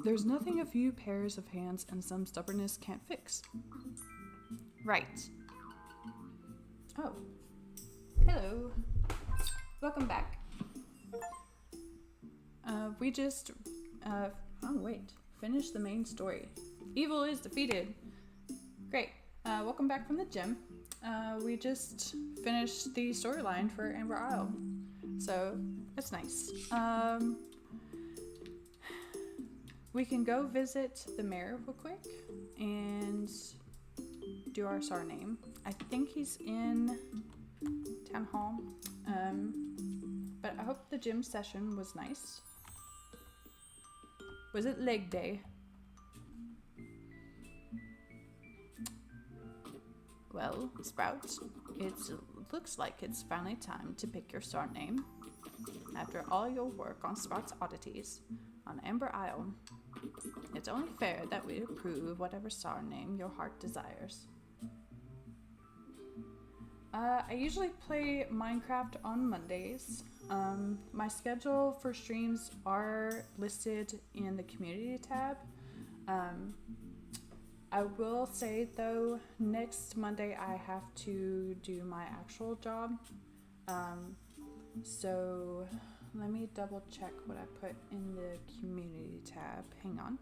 Speaker 1: There's nothing a few pairs of hands and some stubbornness can't fix. Right. Oh. Hello. Welcome back. We just, finished the main story. Evil is defeated. Great. Welcome back from the gym. We just finished the storyline for Amber Isle. So, that's nice. We can go visit the mayor real quick and do our star name. I think he's in Town Hall. But I hope the gym session was nice. Was it leg day? Well, Sprout, it looks like it's finally time to pick your star name. After all your work on Sprout's oddities on Amber Isle, It's only fair that we approve whatever star name your heart desires. I usually play Minecraft on Mondays. My schedule for streams are listed in the community tab. I will say though, next Monday I have to do my actual job. So let me double check what I put in the community tab. Hang on.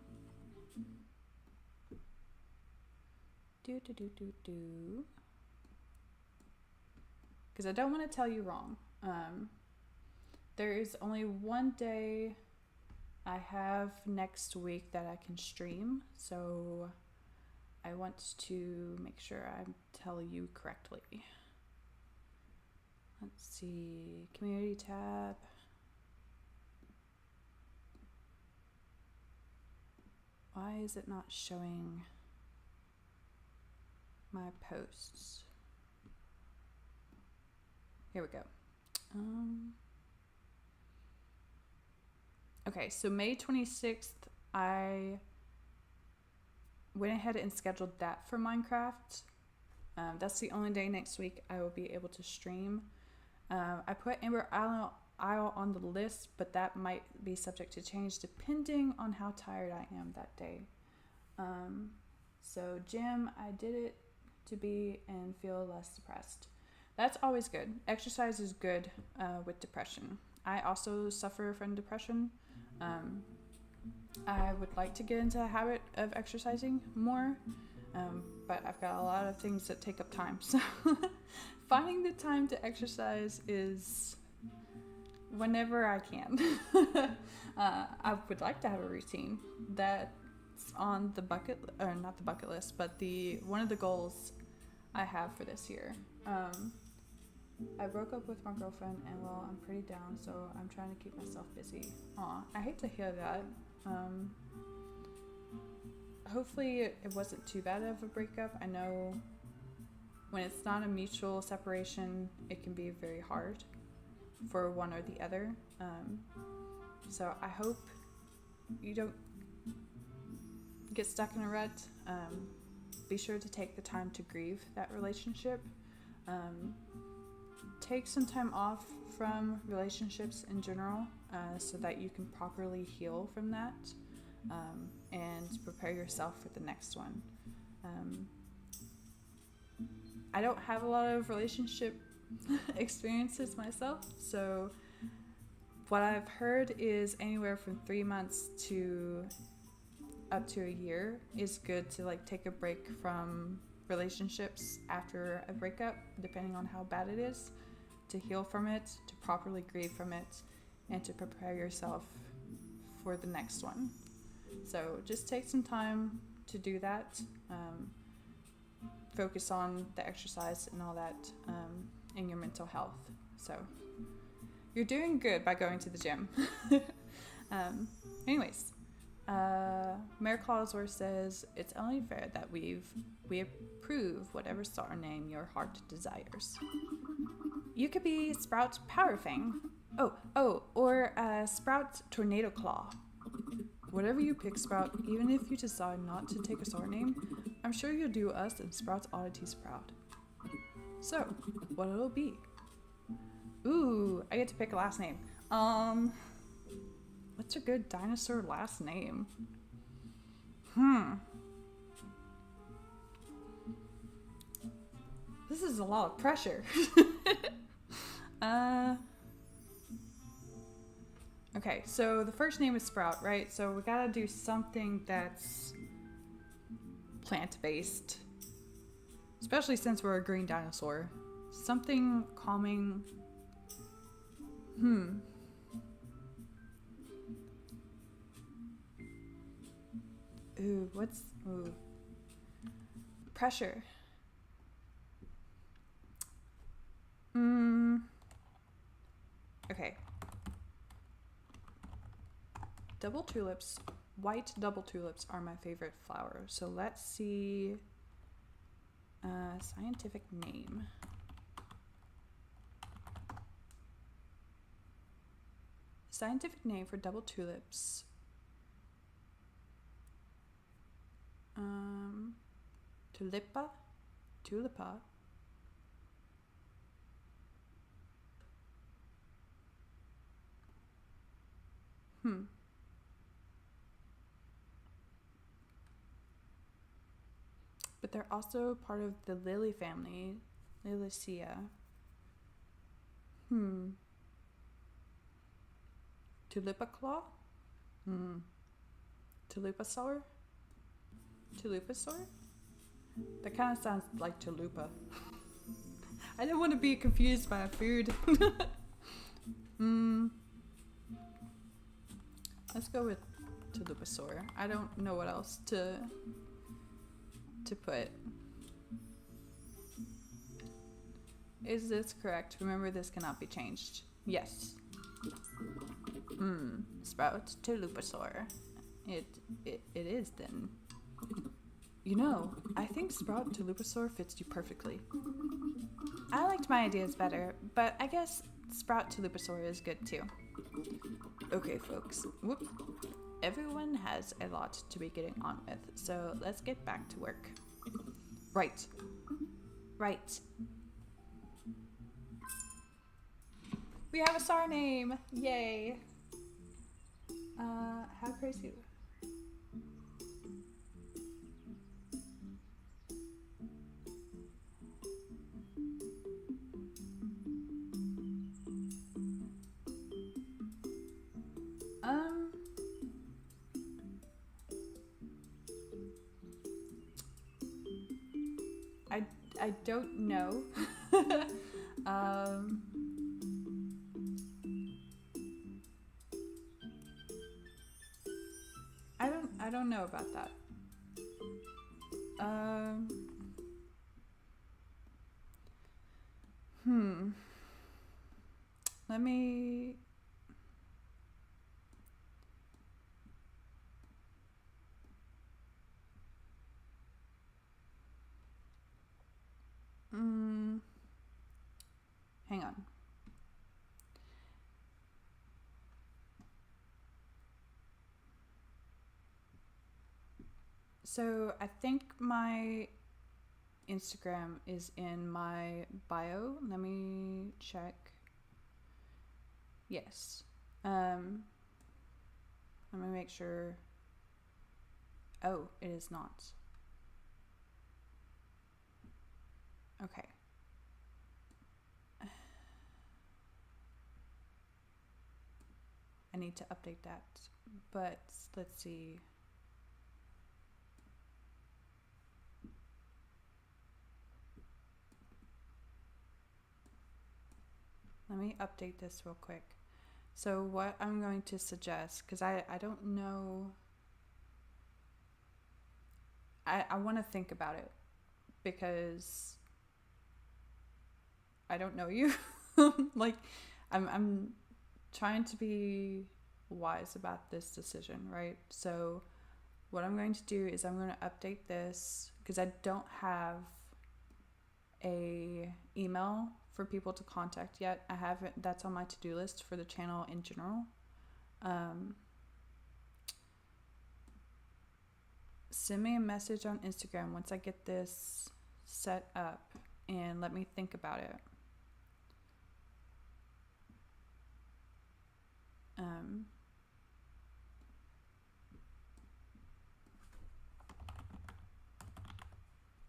Speaker 1: Because I don't want to tell you wrong. There is only one day I have next week that I can stream, so I want to make sure I tell you correctly. Let's see, community tab. Why is it not showing my posts? Here we go. Okay, so May 26th, I went ahead and scheduled that for Minecraft. That's the only day next week I will be able to stream. I put Amber Isle on the list, but that might be subject to change depending on how tired I am that day. So gym, I did it to be and feel less depressed. That's always good. Exercise is good with depression. I also suffer from depression. I would like to get into a habit of exercising more, but I've got a lot of things that take up time. So finding the time to exercise is whenever I can. I would like to have a routine that's on the not the bucket list, but one of the goals I have for this year. I broke up with my girlfriend and well, I'm pretty down, so I'm trying to keep myself busy. Aw, I hate to hear that. Hopefully it wasn't too bad of a breakup. I know when it's not a mutual separation, it can be very hard for one or the other. So I hope you don't get stuck in a rut. Be sure to take the time to grieve that relationship. Take some time off from relationships in general so that you can properly heal from that and prepare yourself for the next one. I don't have a lot of relationship experiences myself, so what I've heard is anywhere from 3 months to up to a year is good to like take a break from relationships after a breakup, depending on how bad it is, to heal from it, to properly grieve from it, and to prepare yourself for the next one. So just take some time to do that. Focus on the exercise and all that, and your mental health. So you're doing good by going to the gym. Anyways, Mayor Clausworth says it's only fair that we approve whatever star name your heart desires. You could be Sprout Powerfang. Or Sprout Tornado Claw. Whatever you pick, Sprout, even if you decide not to take a star name, I'm sure you'll do us and Sprout's oddities proud. So, what it'll be? Ooh, I get to pick a last name. What's a good dinosaur last name? This is a lot of pressure. Okay, so the first name is Sprout, right? So we gotta do something that's plant-based, especially since we're a green dinosaur. Something calming. Ooh. Pressure. Okay. Double tulips, white double tulips are my favorite flower. So let's see, scientific name. Scientific name for double tulips Tulipa? Tulipa? But they're also part of the lily family, Liliaceae. Tulipaclaw? Tulipasaur? Tulipasaur? That kind of sounds like chalupa. I don't want to be confused by a food. Let's go with Tulipasaur. I don't know what else to put. Is this correct? Remember, this cannot be changed. Yes. Sprout Tulipasaur. It is then. You know, I think Sprout Tulipasaur fits you perfectly. I liked my ideas better, but I guess Sprout Tulipasaur is good too. Okay, folks. Whoop. Everyone has a lot to be getting on with, so let's get back to work. Right. We have a star name! Yay! How crazy. I don't know. I don't know about that. Let me. Hang on. So I think my Instagram is in my bio. Let me check. Yes. Let me make sure. Oh, it is not. Okay. I need to update that, but let's see. Let me update this real quick. So what I'm going to suggest, because I don't know, I want to think about it because I don't know you. Like, I'm trying to be wise about this decision, right? So what I'm going to do is I'm going to update this because I don't have a email for people to contact yet. I haven't. That's on my to-do list for the channel in general. Send me a message on Instagram once I get this set up and let me think about it.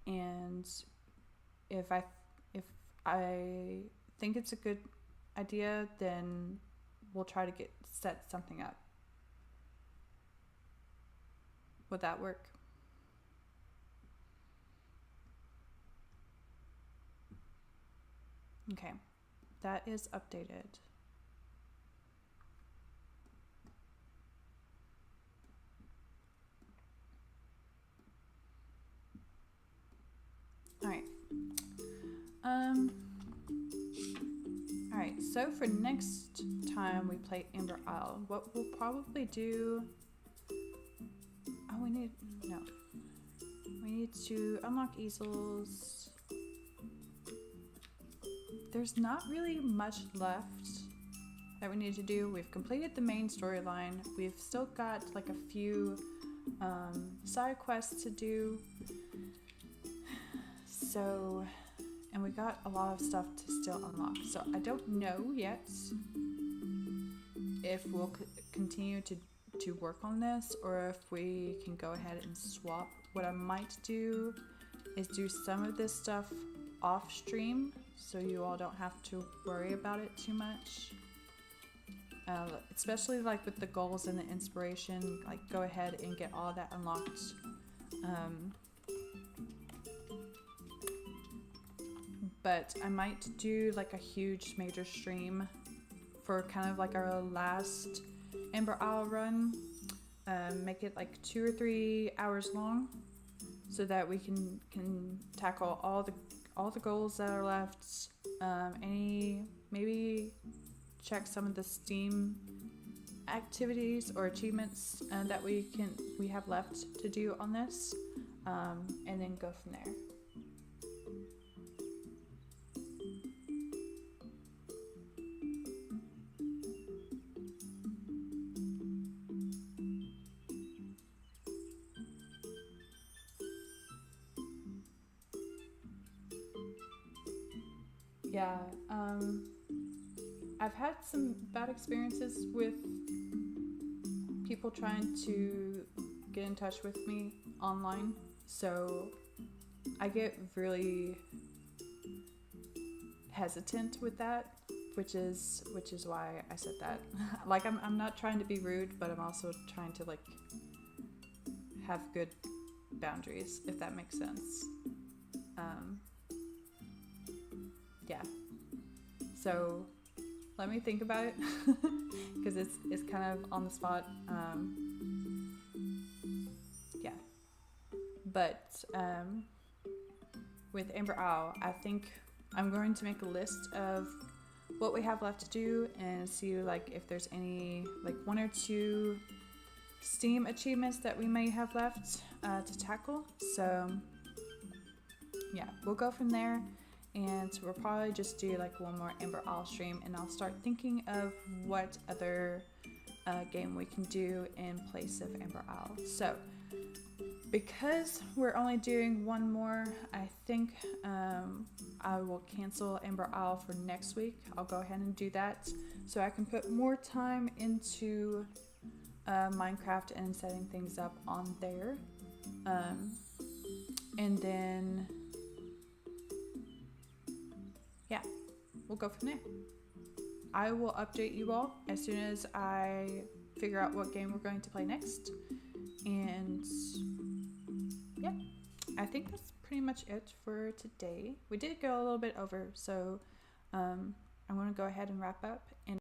Speaker 1: And if I think it's a good idea, then we'll try to set something up. Would that work? Okay, that is updated. All right. All right, so for next time we play Amber Isle, what we'll probably do... Oh, we need to unlock easels. There's not really much left that we need to do. We've completed the main storyline. We've still got like a few side quests to do. So, and we got a lot of stuff to still unlock. So I don't know yet if we'll continue to work on this or if we can go ahead and swap. What I might do is do some of this stuff off stream so you all don't have to worry about it too much. Especially like with the goals and the inspiration, like go ahead and get all that unlocked. But I might do like a huge major stream for kind of like our last Ember Isle run. Make it like 2 or 3 hours long so that we can tackle all the goals that are left. Maybe check some of the Steam activities or achievements that we have left to do on this, and then go from there. Yeah, I've had some bad experiences with people trying to get in touch with me online, so I get really hesitant with that, which is why I said that. Like I'm not trying to be rude, but I'm also trying to like have good boundaries, if that makes sense. Yeah, so let me think about it because it's kind of on the spot. Yeah, but with Ember Isle, I think I'm going to make a list of what we have left to do and see like if there's any like 1 or 2 Steam achievements that we may have left to tackle. So yeah, we'll go from there. And we'll probably just do like 1 more Ember Isle stream, and I'll start thinking of what other game we can do in place of Ember Isle. So because we're only doing 1 more, I think I will cancel Ember Isle for next week. I'll go ahead and do that so I can put more time into Minecraft and setting things up on there. And then yeah, we'll go from there. I will update you all as soon as I figure out what game we're going to play next. And yeah, I think that's pretty much it for today. We did go a little bit over, so I'm going to go ahead and wrap up. And